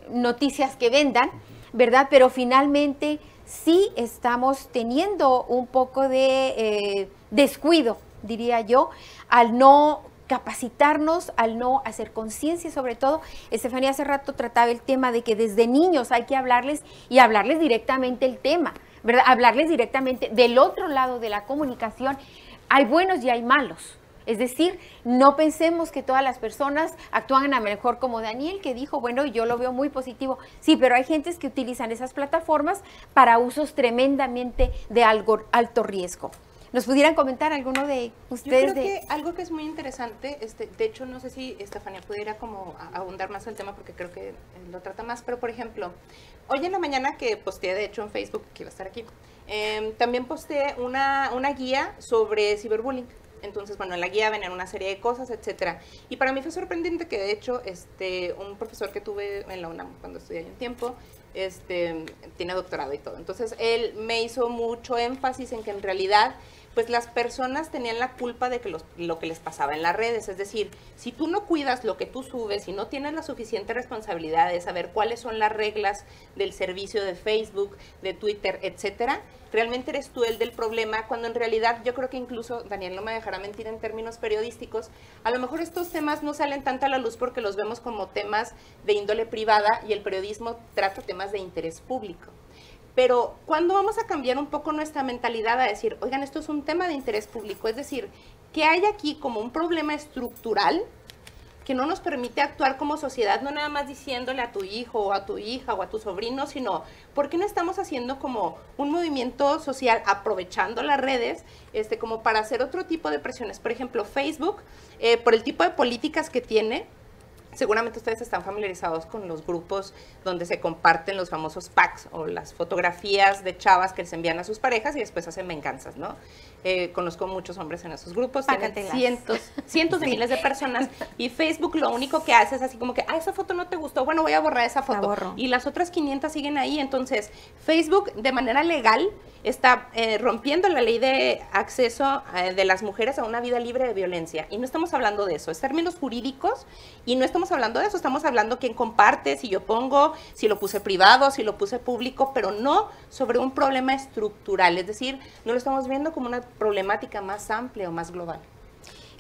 noticias que vendan, ¿verdad? Pero finalmente sí estamos teniendo un poco de descuido, diría yo, al no capacitarnos, al no hacer conciencia sobre todo. Estefanía hace rato trataba el tema de que desde niños hay que hablarles y hablarles directamente el tema, ¿verdad? Hablarles directamente del otro lado de la comunicación. Hay buenos y hay malos. Es decir, no pensemos que todas las personas actúan a lo mejor como Daniel, que dijo, bueno, yo lo veo muy positivo. Sí, pero hay gentes que utilizan esas plataformas para usos tremendamente de alto riesgo. ¿Nos pudieran comentar alguno de ustedes? Yo creo que algo que es muy interesante, de hecho no sé si Estefanía pudiera como abundar más el tema porque creo que lo trata más, pero por ejemplo, hoy en la mañana que posteé de hecho en Facebook, que iba a estar aquí, también posteé una guía sobre ciberbullying. Entonces, bueno, en la guía venían una serie de cosas, etcétera. Y para mí fue sorprendente que, de hecho, un profesor que tuve en la UNAM cuando estudié ahí un tiempo, tiene doctorado y todo. Entonces, él me hizo mucho énfasis en que en realidad, pues las personas tenían la culpa de que lo que les pasaba en las redes. Es decir, si tú no cuidas lo que tú subes y no tienes la suficiente responsabilidad de saber cuáles son las reglas del servicio de Facebook, de Twitter, etcétera, realmente eres tú el del problema, cuando en realidad yo creo que incluso, Daniel no me dejará mentir en términos periodísticos, a lo mejor estos temas no salen tanto a la luz porque los vemos como temas de índole privada y el periodismo trata temas de interés público. Pero ¿cuándo vamos a cambiar un poco nuestra mentalidad a decir, oigan, esto es un tema de interés público? Es decir, que hay aquí como un problema estructural que no nos permite actuar como sociedad, no nada más diciéndole a tu hijo o a tu hija o a tu sobrino, sino ¿por qué no estamos haciendo como un movimiento social aprovechando las redes como para hacer otro tipo de presiones? Por ejemplo, Facebook, por el tipo de políticas que tiene, seguramente ustedes están familiarizados con los grupos donde se comparten los famosos packs o las fotografías de chavas que les envían a sus parejas y después hacen venganzas, ¿no? Conozco muchos hombres en esos grupos, tienen cientos de miles de personas y Facebook lo único que hace es así como que, esa foto no te gustó, bueno, voy a borrar esa foto. Y las otras 500 siguen ahí. Entonces, Facebook de manera legal está rompiendo la ley de acceso de las mujeres a una vida libre de violencia. Y no estamos hablando de eso, es términos jurídicos y no estamos hablando de eso, estamos hablando quién comparte, si yo pongo, si lo puse privado, si lo puse público, pero no sobre un problema estructural, es decir, no lo estamos viendo como una problemática más amplia o más global.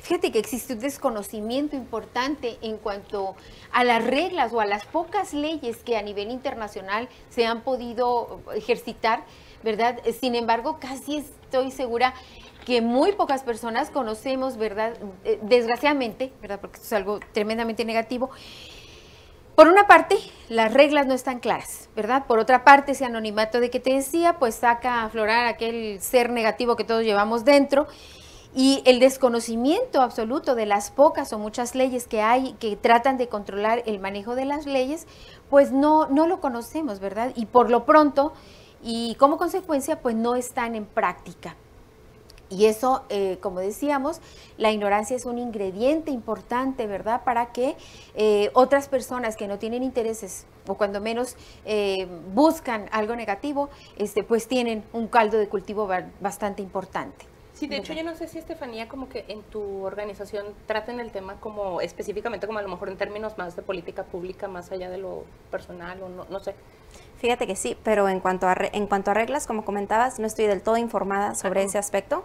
Fíjate que existe un desconocimiento importante en cuanto a las reglas o a las pocas leyes que a nivel internacional se han podido ejercitar, ¿verdad? Sin embargo, casi estoy segura que muy pocas personas conocemos, ¿verdad? Desgraciadamente, ¿verdad? Porque esto es algo tremendamente negativo. Por una parte, las reglas no están claras, ¿verdad? Por otra parte, ese anonimato de que te decía, pues saca a aflorar aquel ser negativo que todos llevamos dentro. Y el desconocimiento absoluto de las pocas o muchas leyes que hay que tratan de controlar el manejo de las leyes, pues no lo conocemos, ¿verdad? Y por lo pronto, y como consecuencia, pues no están en práctica. Y eso, como decíamos, la ignorancia es un ingrediente importante, ¿verdad? Para que otras personas que no tienen intereses o cuando menos buscan algo negativo, pues tienen un caldo de cultivo bastante importante. Sí, de hecho yo no sé si Estefanía como que en tu organización traten el tema como específicamente como a lo mejor en términos más de política pública, más allá de lo personal o no sé. Fíjate que sí, pero en cuanto a reglas, como comentabas, no estoy del todo informada sobre ese aspecto.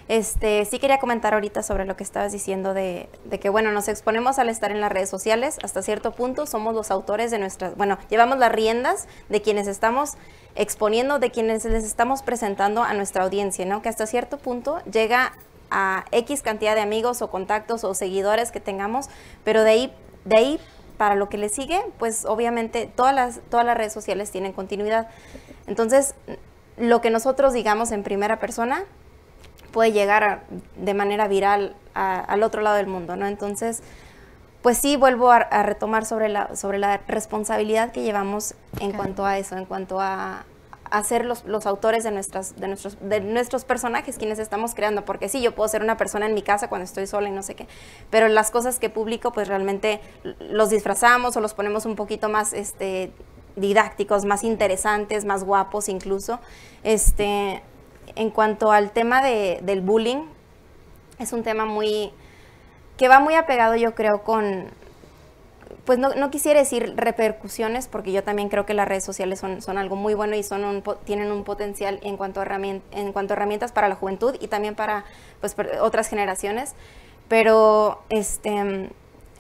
Sí quería comentar ahorita sobre lo que estabas diciendo de que, bueno, nos exponemos al estar en las redes sociales, hasta cierto punto somos los autores de nuestras, bueno, llevamos las riendas de quienes estamos exponiendo, de quienes les estamos presentando a nuestra audiencia, ¿no? Que hasta cierto punto llega a X cantidad de amigos o contactos o seguidores que tengamos, pero de ahí para lo que le sigue, pues obviamente todas las redes sociales tienen continuidad. Entonces, lo que nosotros digamos en primera persona puede llegar de manera viral al otro lado del mundo, ¿no? Entonces, pues sí, vuelvo a retomar sobre la responsabilidad que llevamos en cuanto a eso, en cuanto a ser los autores de nuestros personajes, quienes estamos creando, porque sí, yo puedo ser una persona en mi casa cuando estoy sola y no sé qué, pero las cosas que publico, pues realmente los disfrazamos o los ponemos un poquito más didácticos, más interesantes, más guapos incluso. En cuanto al tema del bullying, es un tema que va muy apegado, yo creo, con, pues no quisiera decir repercusiones, porque yo también creo que las redes sociales son algo muy bueno y tienen un potencial en cuanto a herramientas para la juventud y también para, pues, otras generaciones, pero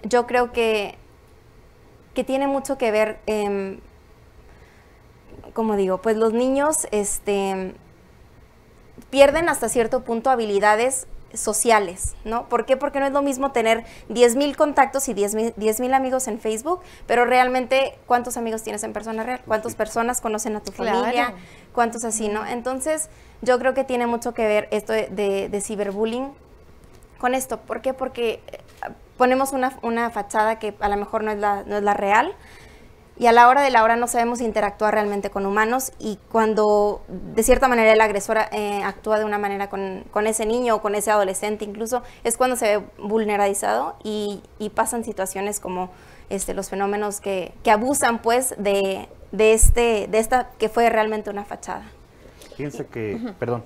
yo creo que tiene mucho que ver, como digo, pues los niños pierden hasta cierto punto habilidades sociales, ¿no? ¿Por qué? Porque no es lo mismo tener 10,000 contactos y 10,000 amigos en Facebook, pero realmente, ¿cuántos amigos tienes en persona real? ¿Cuántas personas conocen a tu familia? ¿Cuántos así, no? Entonces, yo creo que tiene mucho que ver esto de ciberbullying con esto. ¿Por qué? Porque ponemos una fachada que a lo mejor no es la real, y a la hora de la hora no sabemos interactuar realmente con humanos, y cuando de cierta manera el agresor actúa de una manera con ese niño o con ese adolescente incluso, es cuando se ve vulnerabilizado y pasan situaciones como los fenómenos que abusan pues de esta que fue realmente una fachada. Fíjense que, perdón,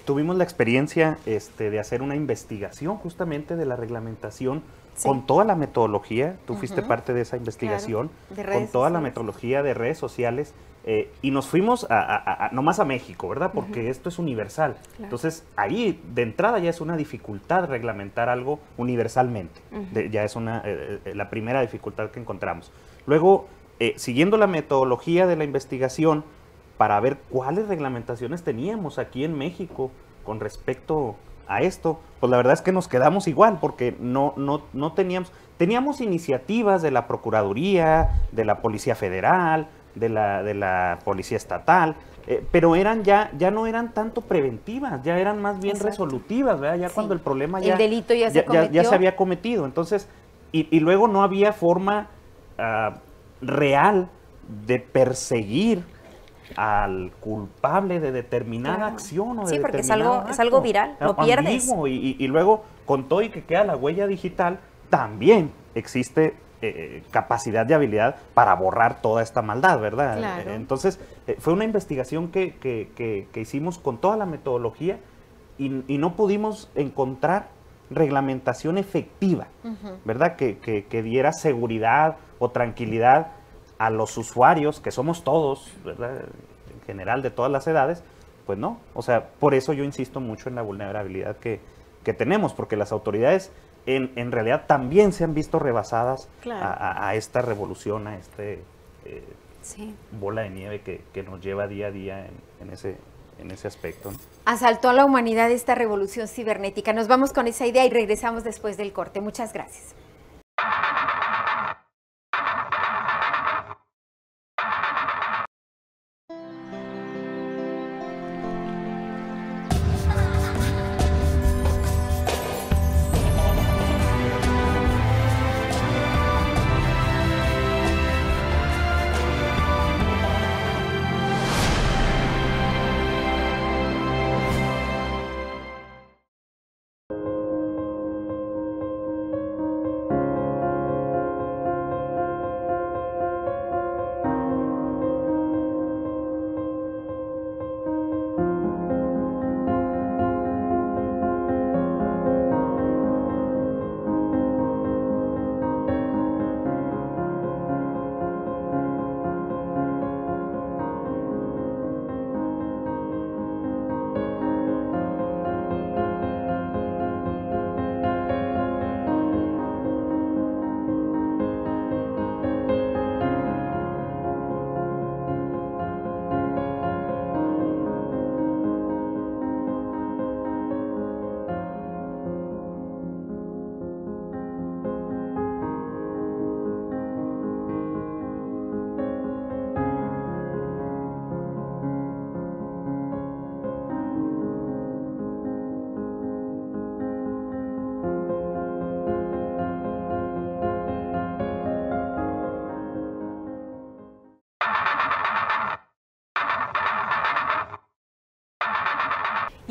tuvimos la experiencia de hacer una investigación justamente de la reglamentación. Sí. Con toda la metodología, tú fuiste parte de esa investigación, claro, con toda la metodología de redes sociales, y nos fuimos nomás a México, ¿verdad? Porque esto es universal. Claro. Entonces, ahí de entrada ya es una dificultad reglamentar algo universalmente. Ya es la primera dificultad que encontramos. Luego, siguiendo la metodología de la investigación, para ver cuáles reglamentaciones teníamos aquí en México con respecto a esto, pues la verdad es que nos quedamos igual, porque no teníamos iniciativas de la Procuraduría, de la Policía Federal, de la Policía Estatal, pero ya no eran tanto preventivas, ya eran más bien resolutivas, ¿verdad? Ya cuando el problema el delito ya se había cometido. Entonces, y luego no había forma real de perseguir al culpable de determinada acción o de porque es algo viral, lo pierdes. Y luego, con todo y que queda la huella digital, también existe capacidad y habilidad para borrar toda esta maldad, ¿verdad? Claro. Entonces, fue una investigación que hicimos con toda la metodología y no pudimos encontrar reglamentación efectiva, ¿verdad? Que diera seguridad o tranquilidad a los usuarios, que somos todos, ¿verdad? En general, de todas las edades, pues no. O sea, por eso yo insisto mucho en la vulnerabilidad que tenemos, porque las autoridades en realidad también se han visto rebasadas a esta revolución, a bola de nieve que nos lleva día a día en ese aspecto, ¿no? Asaltó a la humanidad esta revolución cibernética. Nos vamos con esa idea y regresamos después del corte. Muchas gracias.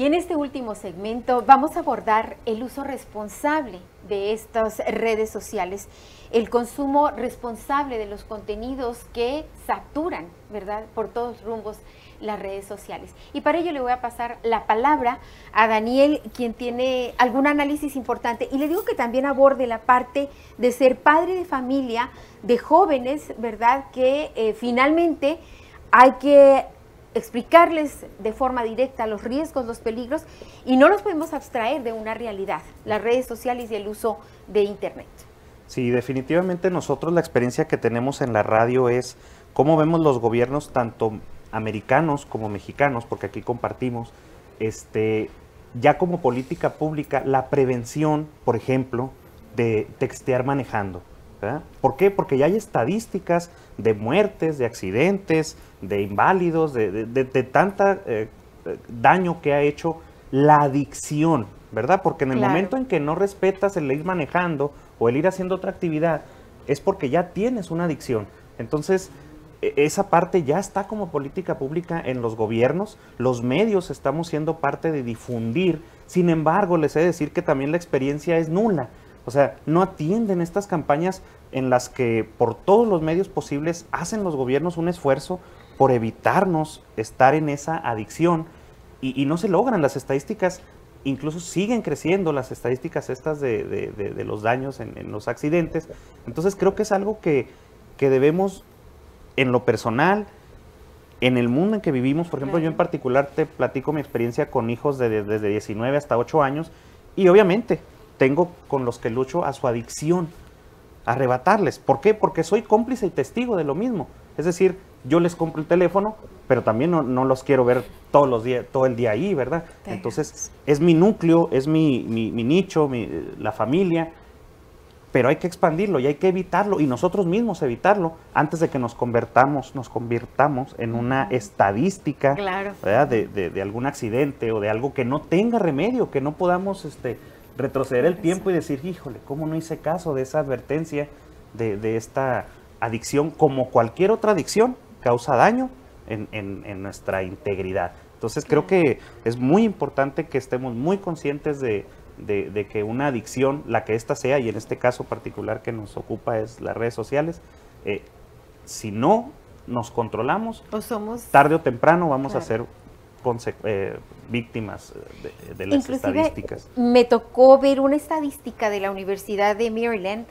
Y en este último segmento vamos a abordar el uso responsable de estas redes sociales, el consumo responsable de los contenidos que saturan, ¿verdad?, por todos rumbos las redes sociales. Y para ello le voy a pasar la palabra a Daniel, quien tiene algún análisis importante, y le digo que también aborde la parte de ser padre de familia, de jóvenes, ¿verdad?, que finalmente hay que explicarles de forma directa los riesgos, los peligros, y no los podemos abstraer de una realidad, las redes sociales y el uso de Internet. Sí, definitivamente nosotros la experiencia que tenemos en la radio es cómo vemos los gobiernos, tanto americanos como mexicanos, porque aquí compartimos, ya como política pública, la prevención, por ejemplo, de textear manejando, ¿verdad? ¿Por qué? Porque ya hay estadísticas de muertes, de accidentes, de inválidos, de tanta daño que ha hecho la adicción, ¿verdad? Porque en el momento en que no respetas el ir manejando o el ir haciendo otra actividad, es porque ya tienes una adicción. Entonces, esa parte ya está como política pública en los gobiernos, los medios estamos siendo parte de difundir. Sin embargo, les he de decir que también la experiencia es nula. O sea, no atienden estas campañas en las que por todos los medios posibles hacen los gobiernos un esfuerzo por evitarnos estar en esa adicción y no se logran. Las estadísticas incluso siguen creciendo, las estadísticas estas de los daños en los accidentes. Entonces creo que es algo que debemos, en lo personal, en el mundo en que vivimos. Por ejemplo, yo en particular te platico mi experiencia con hijos desde 19 hasta 8 años y obviamente tengo con los que lucho a su adicción, a arrebatarles. ¿Por qué? Porque soy cómplice y testigo de lo mismo. Es decir, yo les compro el teléfono, pero también no los quiero ver todo el día ahí, ¿verdad? Entonces, es mi núcleo, es mi nicho, la familia, pero hay que expandirlo y hay que evitarlo, y nosotros mismos evitarlo, antes de que nos convirtamos en una estadística, ¿verdad?, de algún accidente o de algo que no tenga remedio, que no podamos retroceder el tiempo y decir, híjole, ¿cómo no hice caso de esa advertencia de esta adicción? Como cualquier otra adicción, causa daño en nuestra integridad. Entonces creo que es muy importante que estemos muy conscientes de que una adicción, la que ésta sea, y en este caso particular que nos ocupa es las redes sociales, si no nos controlamos, tarde o temprano vamos a ser víctimas de las estadísticas. Me tocó ver una estadística de la Universidad de Maryland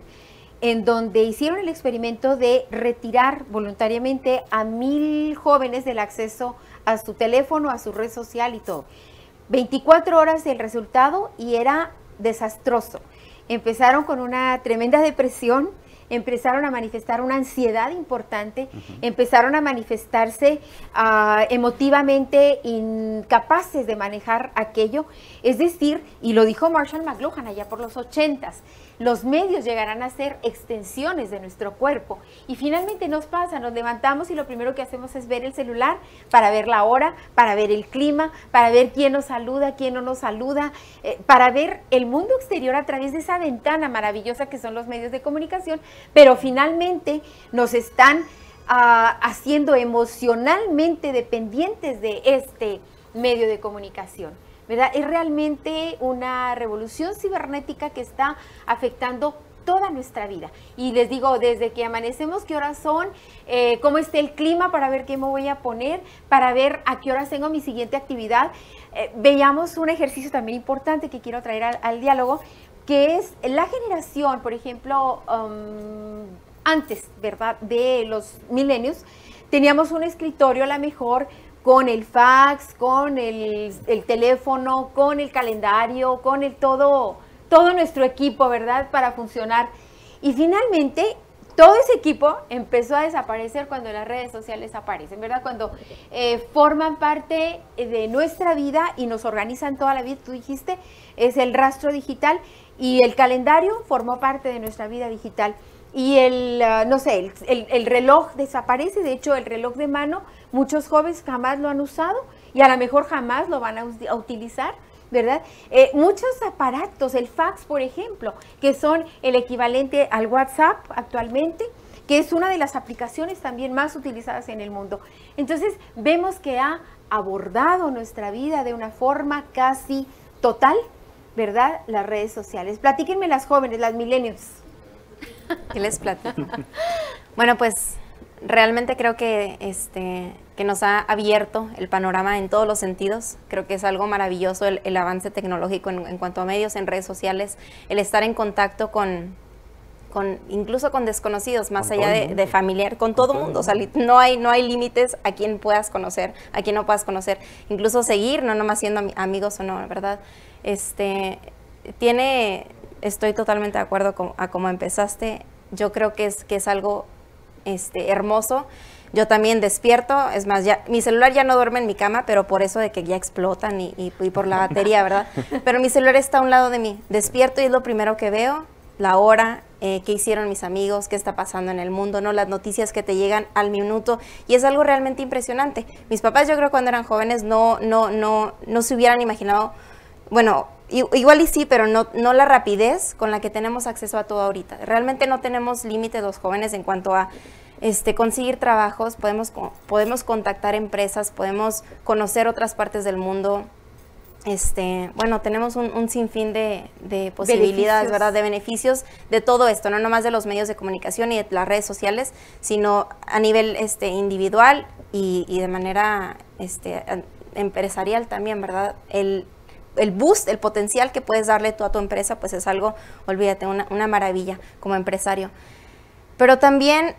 en donde hicieron el experimento de retirar voluntariamente a 1000 jóvenes del acceso a su teléfono, a su red social y todo. 24 horas el resultado y era desastroso. Empezaron con una tremenda depresión, empezaron a manifestar una ansiedad importante, empezaron a manifestarse emotivamente incapaces de manejar aquello. Es decir, y lo dijo Marshall McLuhan allá por los 80s, los medios llegarán a ser extensiones de nuestro cuerpo. Y finalmente nos pasa, nos levantamos y lo primero que hacemos es ver el celular para ver la hora, para ver el clima, para ver quién nos saluda, quién no nos saluda, para ver el mundo exterior a través de esa ventana maravillosa que son los medios de comunicación, pero finalmente nos están haciendo emocionalmente dependientes de este medio de comunicación, ¿verdad? Es realmente una revolución cibernética que está afectando toda nuestra vida. Y les digo, desde que amanecemos, qué horas son, cómo está el clima para ver qué me voy a poner, para ver a qué horas tengo mi siguiente actividad. Veíamos un ejercicio también importante que quiero traer al diálogo, que es la generación, por ejemplo, antes, ¿verdad?, de los milenios, teníamos un escritorio a lo mejor con el fax, con el teléfono, con el calendario, con todo nuestro equipo, ¿verdad?, para funcionar. Y finalmente, todo ese equipo empezó a desaparecer cuando las redes sociales aparecen, ¿verdad? Cuando forman parte de nuestra vida y nos organizan toda la vida. Tú dijiste, es el rastro digital y el calendario formó parte de nuestra vida digital. Y el reloj desaparece. De hecho, el reloj de mano, muchos jóvenes jamás lo han usado y a lo mejor jamás lo van a utilizar, ¿verdad? Muchos aparatos, el fax, por ejemplo, que son el equivalente al WhatsApp actualmente, que es una de las aplicaciones también más utilizadas en el mundo. Entonces, vemos que ha abordado nuestra vida de una forma casi total, ¿verdad? Las redes sociales. Platíquenme las jóvenes, las millennials. ¿Qué les platico? Bueno, pues realmente creo que nos ha abierto el panorama en todos los sentidos. Creo que es algo maravilloso el avance tecnológico en cuanto a medios, en redes sociales, el estar en contacto incluso con desconocidos, más allá de familiar, con todo el mundo. O sea, no hay límites a quien puedas conocer, a quien no puedas conocer. Incluso seguir, no nomás siendo amigos o no, ¿verdad? Estoy totalmente de acuerdo a cómo empezaste. Yo creo que es algo hermoso. Yo también despierto, es más, mi celular ya no duerme en mi cama, pero por eso de que ya explotan y por la batería, ¿verdad? Pero mi celular está a un lado de mí. Despierto y es lo primero que veo, la hora, qué hicieron mis amigos, qué está pasando en el mundo, ¿no? Las noticias que te llegan al minuto, y es algo realmente impresionante. Mis papás, yo creo, cuando eran jóvenes no se hubieran imaginado, bueno, igual y sí, pero no la rapidez con la que tenemos acceso a todo ahorita. Realmente no tenemos límites los jóvenes en cuanto a conseguir trabajos, podemos contactar empresas, podemos conocer otras partes del mundo. Bueno, tenemos un sinfín de posibilidades, ¿verdad? De beneficios de todo esto, no nomás de los medios de comunicación y de las redes sociales, sino a nivel individual y de manera empresarial también, ¿verdad? El boost, el potencial que puedes darle tú a tu empresa, pues es algo, olvídate, una maravilla como empresario. Pero también,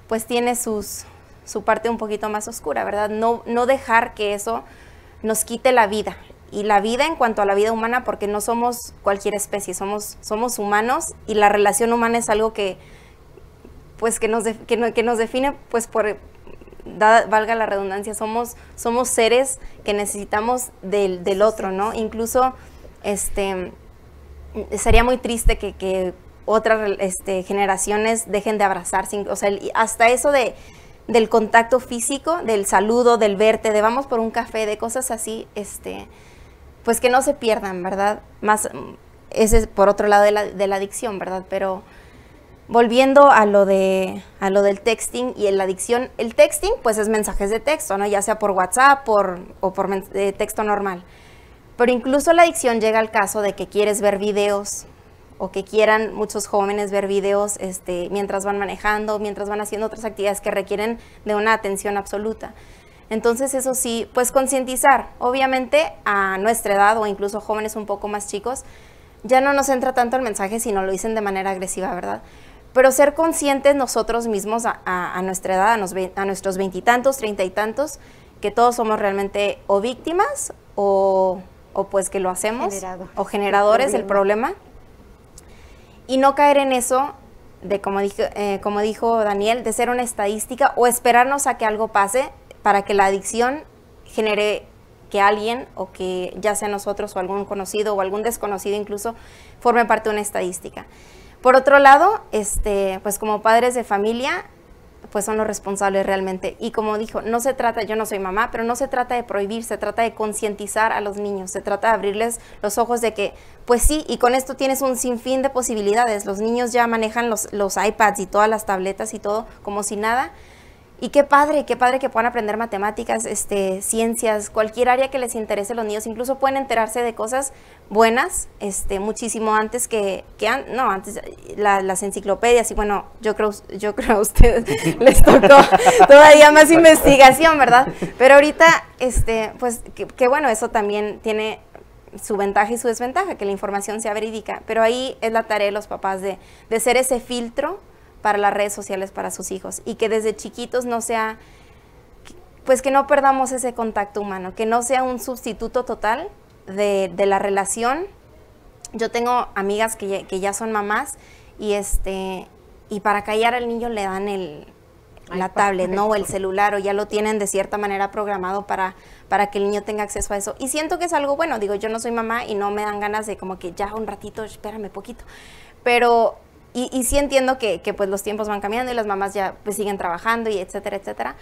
pues tiene su parte un poquito más oscura, ¿verdad? No dejar que eso nos quite la vida. Y la vida en cuanto a la vida humana, porque no somos cualquier especie, somos humanos, y la relación humana es algo que nos define, pues valga la redundancia, somos seres que necesitamos del otro, ¿no? Incluso sería muy triste que otras generaciones dejen de abrazarse, o sea, hasta eso del contacto físico, del saludo, del verte, de vamos por un café, de cosas así, pues que no se pierdan, ¿verdad? Más, ese es por otro lado de la adicción, ¿verdad? Pero volviendo a lo del texting y la adicción, el texting pues es mensajes de texto, ¿no? Ya sea por WhatsApp o por texto normal. Pero incluso la adicción llega al caso de que quieres ver videos, o que quieran muchos jóvenes ver videos mientras van manejando, mientras van haciendo otras actividades que requieren de una atención absoluta. Entonces eso sí, pues concientizar, obviamente a nuestra edad o incluso jóvenes un poco más chicos, ya no nos entra tanto el mensaje si no lo dicen de manera agresiva, ¿verdad? Pero ser conscientes nosotros mismos a nuestra edad, a nuestros 20 y tantos, 30 y tantos, que todos somos realmente o víctimas o pues que lo hacemos, o generadores del problema. Y no caer en eso de, como dijo Daniel, de ser una estadística o esperarnos a que algo pase para que la adicción genere que alguien, o que ya sea nosotros o algún conocido o algún desconocido incluso, forme parte de una estadística. Por otro lado, pues como padres de familia, pues son los responsables realmente. Y como dijo, no se trata, yo no soy mamá, pero no se trata de prohibir, se trata de concientizar a los niños, se trata de abrirles los ojos de que, pues sí, y con esto tienes un sinfín de posibilidades. Los niños ya manejan los iPads y todas las tabletas y todo como si nada. Y qué padre que puedan aprender matemáticas, ciencias, cualquier área que les interese a los niños. Incluso pueden enterarse de cosas buenas, muchísimo antes antes las enciclopedias. Y bueno, yo creo a ustedes les tocó todavía más investigación, ¿verdad? Pero ahorita, pues, que bueno, eso también tiene su ventaja y su desventaja, que la información sea verídica. Pero ahí es la tarea de los papás de ser ese filtro para las redes sociales para sus hijos, y que desde chiquitos no sea, pues que no perdamos ese contacto humano, que no sea un sustituto total de la relación. Yo tengo amigas que ya son mamás y para callar al niño le dan la tablet, ¿no? O el celular, o ya lo tienen de cierta manera programado para que el niño tenga acceso a eso. Y siento que es algo bueno, digo, yo no soy mamá y no me dan ganas de como que ya un ratito, espérame poquito, pero Y sí entiendo que pues los tiempos van cambiando y las mamás ya pues siguen trabajando y etcétera, etcétera,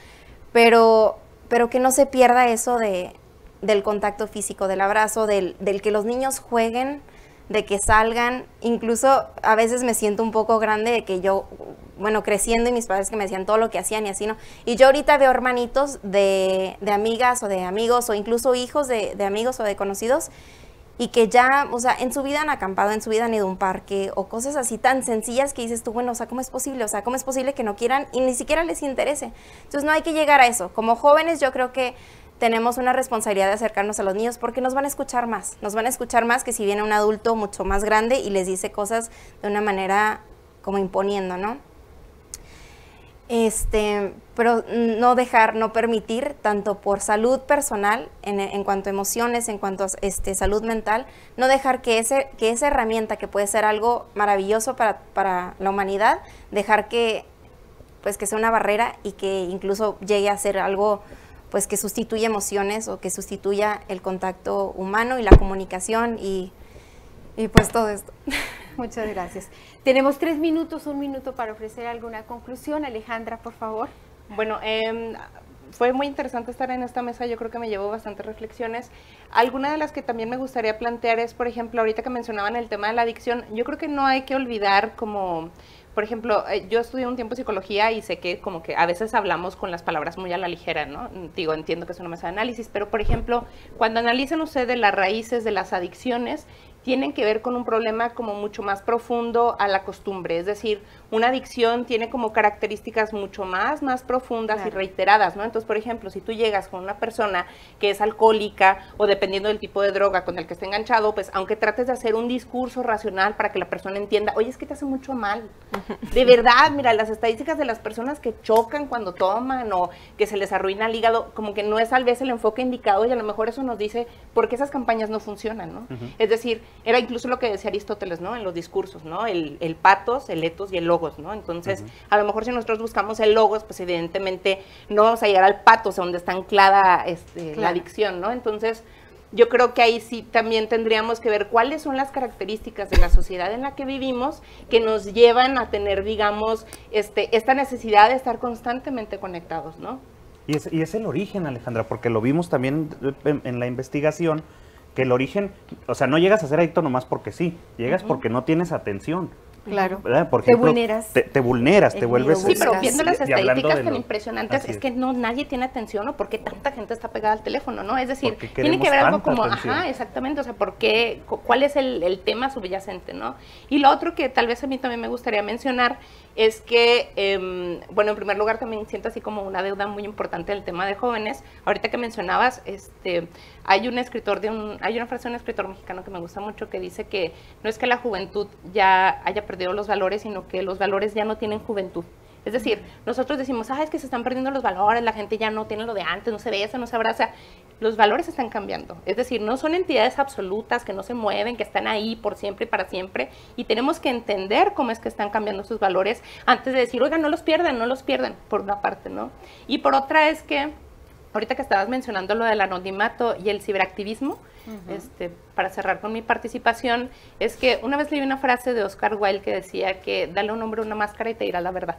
pero que no se pierda eso del contacto físico, del abrazo, del que los niños jueguen, de que salgan. Incluso a veces me siento un poco grande de que yo bueno, creciendo y mis padres que me decían todo lo que hacían y así, ¿no? Y yo ahorita veo hermanitos de amigas o de amigos o incluso hijos de amigos o de conocidos y que ya, o sea, en su vida han acampado, en su vida han ido a un parque o cosas así tan sencillas que dices tú, bueno, o sea, ¿cómo es posible? O sea, ¿cómo es posible que no quieran y ni siquiera les interese? Entonces no hay que llegar a eso. Como jóvenes yo creo que tenemos una responsabilidad de acercarnos a los niños porque nos van a escuchar más que si viene un adulto mucho más grande y les dice cosas de una manera como imponiendo, ¿no? Pero no permitir, tanto por salud personal, en cuanto a emociones, en cuanto a salud mental, no dejar que esa herramienta que puede ser algo maravilloso para la humanidad, dejar que sea una barrera y que incluso llegue a ser algo pues que sustituya emociones o que sustituya el contacto humano y la comunicación y pues todo esto. Muchas gracias. Tenemos 3 minutos, 1 minuto para ofrecer alguna conclusión. Alejandra, por favor. Bueno, fue muy interesante estar en esta mesa, yo creo que me llevó bastantes reflexiones. Alguna de las que también me gustaría plantear es, por ejemplo, ahorita que mencionaban el tema de la adicción, yo creo que no hay que olvidar como... Por ejemplo, yo estudié un tiempo psicología y sé que como que a veces hablamos con las palabras muy a la ligera, ¿no? Digo, entiendo que es una mesa de análisis, pero por ejemplo, cuando analizan ustedes las raíces de las adicciones, tienen que ver con un problema como mucho más profundo a la costumbre, es decir, una adicción tiene como características mucho más profundas, claro, y reiteradas, ¿no? Entonces, por ejemplo, si tú llegas con una persona que es alcohólica o dependiendo del tipo de droga con el que esté enganchado, pues aunque trates de hacer un discurso racional para que la persona entienda, oye, es que te hace mucho mal. De verdad, mira, las estadísticas de las personas que chocan cuando toman o que se les arruina el hígado, como que no es tal vez el enfoque indicado y a lo mejor eso nos dice por qué esas campañas no funcionan, ¿no? Es decir, era incluso lo que decía Aristóteles, ¿no? En los discursos, ¿no? El patos, el etos y el logos, ¿no? Entonces, a lo mejor si nosotros buscamos el logos, pues evidentemente no vamos a llegar al patos, donde está anclada claro, la adicción, ¿no? Entonces, yo creo que ahí sí también tendríamos que ver cuáles son las características de la sociedad en la que vivimos que nos llevan a tener, digamos, esta necesidad de estar constantemente conectados, ¿no? Y es el origen, Alejandra, porque lo vimos también en la investigación, que el origen, o sea, no llegas a ser adicto nomás porque sí, llegas porque no tienes atención. Claro. Por ejemplo, te vulneras, te vuelves... Sí, pero viendo las estadísticas tan impresionantes, es que no nadie tiene atención o porque tanta gente está pegada al teléfono, ¿no? Es decir, tiene que ver algo como, ajá, exactamente, o sea, ¿por qué? ¿Cuál es el tema subyacente, no? Y lo otro que tal vez a mí también me gustaría mencionar es que, bueno, en primer lugar también siento así como una deuda muy importante del tema de jóvenes. Ahorita que mencionabas, hay un escritor hay una frase de un escritor mexicano que me gusta mucho que dice que no es que la juventud ya haya perdido los valores, sino que los valores ya no tienen juventud. Es decir, nosotros decimos, es que se están perdiendo los valores, la gente ya no tiene lo de antes, no se besa, no se abraza. Los valores están cambiando. Es decir, no son entidades absolutas que no se mueven, que están ahí por siempre y para siempre. Y tenemos que entender cómo es que están cambiando sus valores antes de decir, oigan, no los pierdan, por una parte, ¿no? Y por otra es que, ahorita que estabas mencionando lo del anonimato y el ciberactivismo, para cerrar con mi participación, es que una vez leí una frase de Oscar Wilde que decía que dale a un hombre una máscara y te dirá la verdad.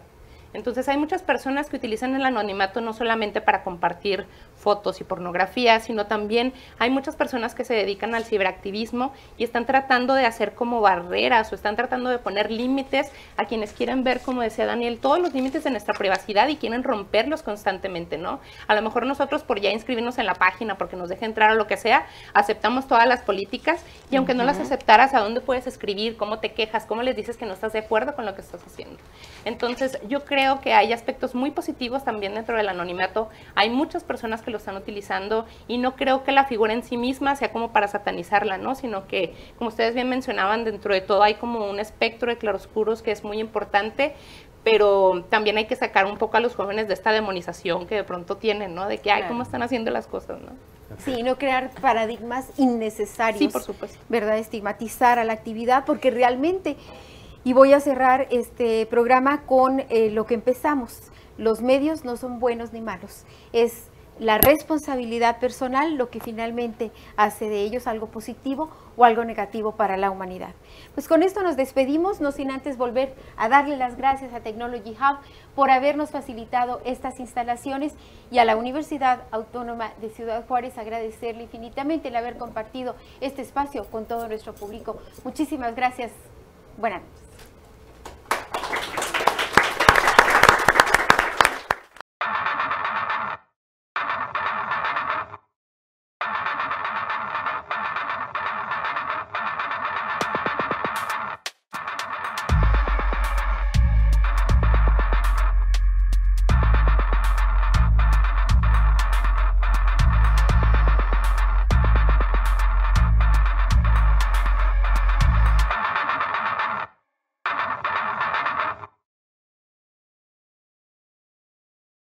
Entonces hay muchas personas que utilizan el anonimato no solamente para compartir fotos y pornografía, sino también hay muchas personas que se dedican al ciberactivismo y están tratando de hacer como barreras o están tratando de poner límites a quienes quieren ver, como decía Daniel, todos los límites de nuestra privacidad y quieren romperlos constantemente, ¿no? A lo mejor nosotros por ya inscribirnos en la página, porque nos deja entrar o lo que sea, aceptamos todas las políticas y aunque no las aceptaras, ¿a dónde puedes escribir? ¿Cómo te quejas? ¿Cómo les dices que no estás de acuerdo con lo que estás haciendo? Entonces yo creo que hay aspectos muy positivos también dentro del anonimato. Hay muchas personas que lo están utilizando y no creo que la figura en sí misma sea como para satanizarla, ¿no? Sino que, como ustedes bien mencionaban, dentro de todo hay como un espectro de claroscuros que es muy importante, pero también hay que sacar un poco a los jóvenes de esta demonización que de pronto tienen, ¿no? De que, ay, ¿cómo están haciendo las cosas, no? Sí, no crear paradigmas innecesarios. Sí, por supuesto. ¿Verdad? Estigmatizar a la actividad, porque realmente... Y voy a cerrar este programa con lo que empezamos. Los medios no son buenos ni malos. Es la responsabilidad personal lo que finalmente hace de ellos algo positivo o algo negativo para la humanidad. Pues con esto nos despedimos, no sin antes volver a darle las gracias a Technology Hub por habernos facilitado estas instalaciones y a la Universidad Autónoma de Ciudad Juárez agradecerle infinitamente el haber compartido este espacio con todo nuestro público. Muchísimas gracias. Buenas noches.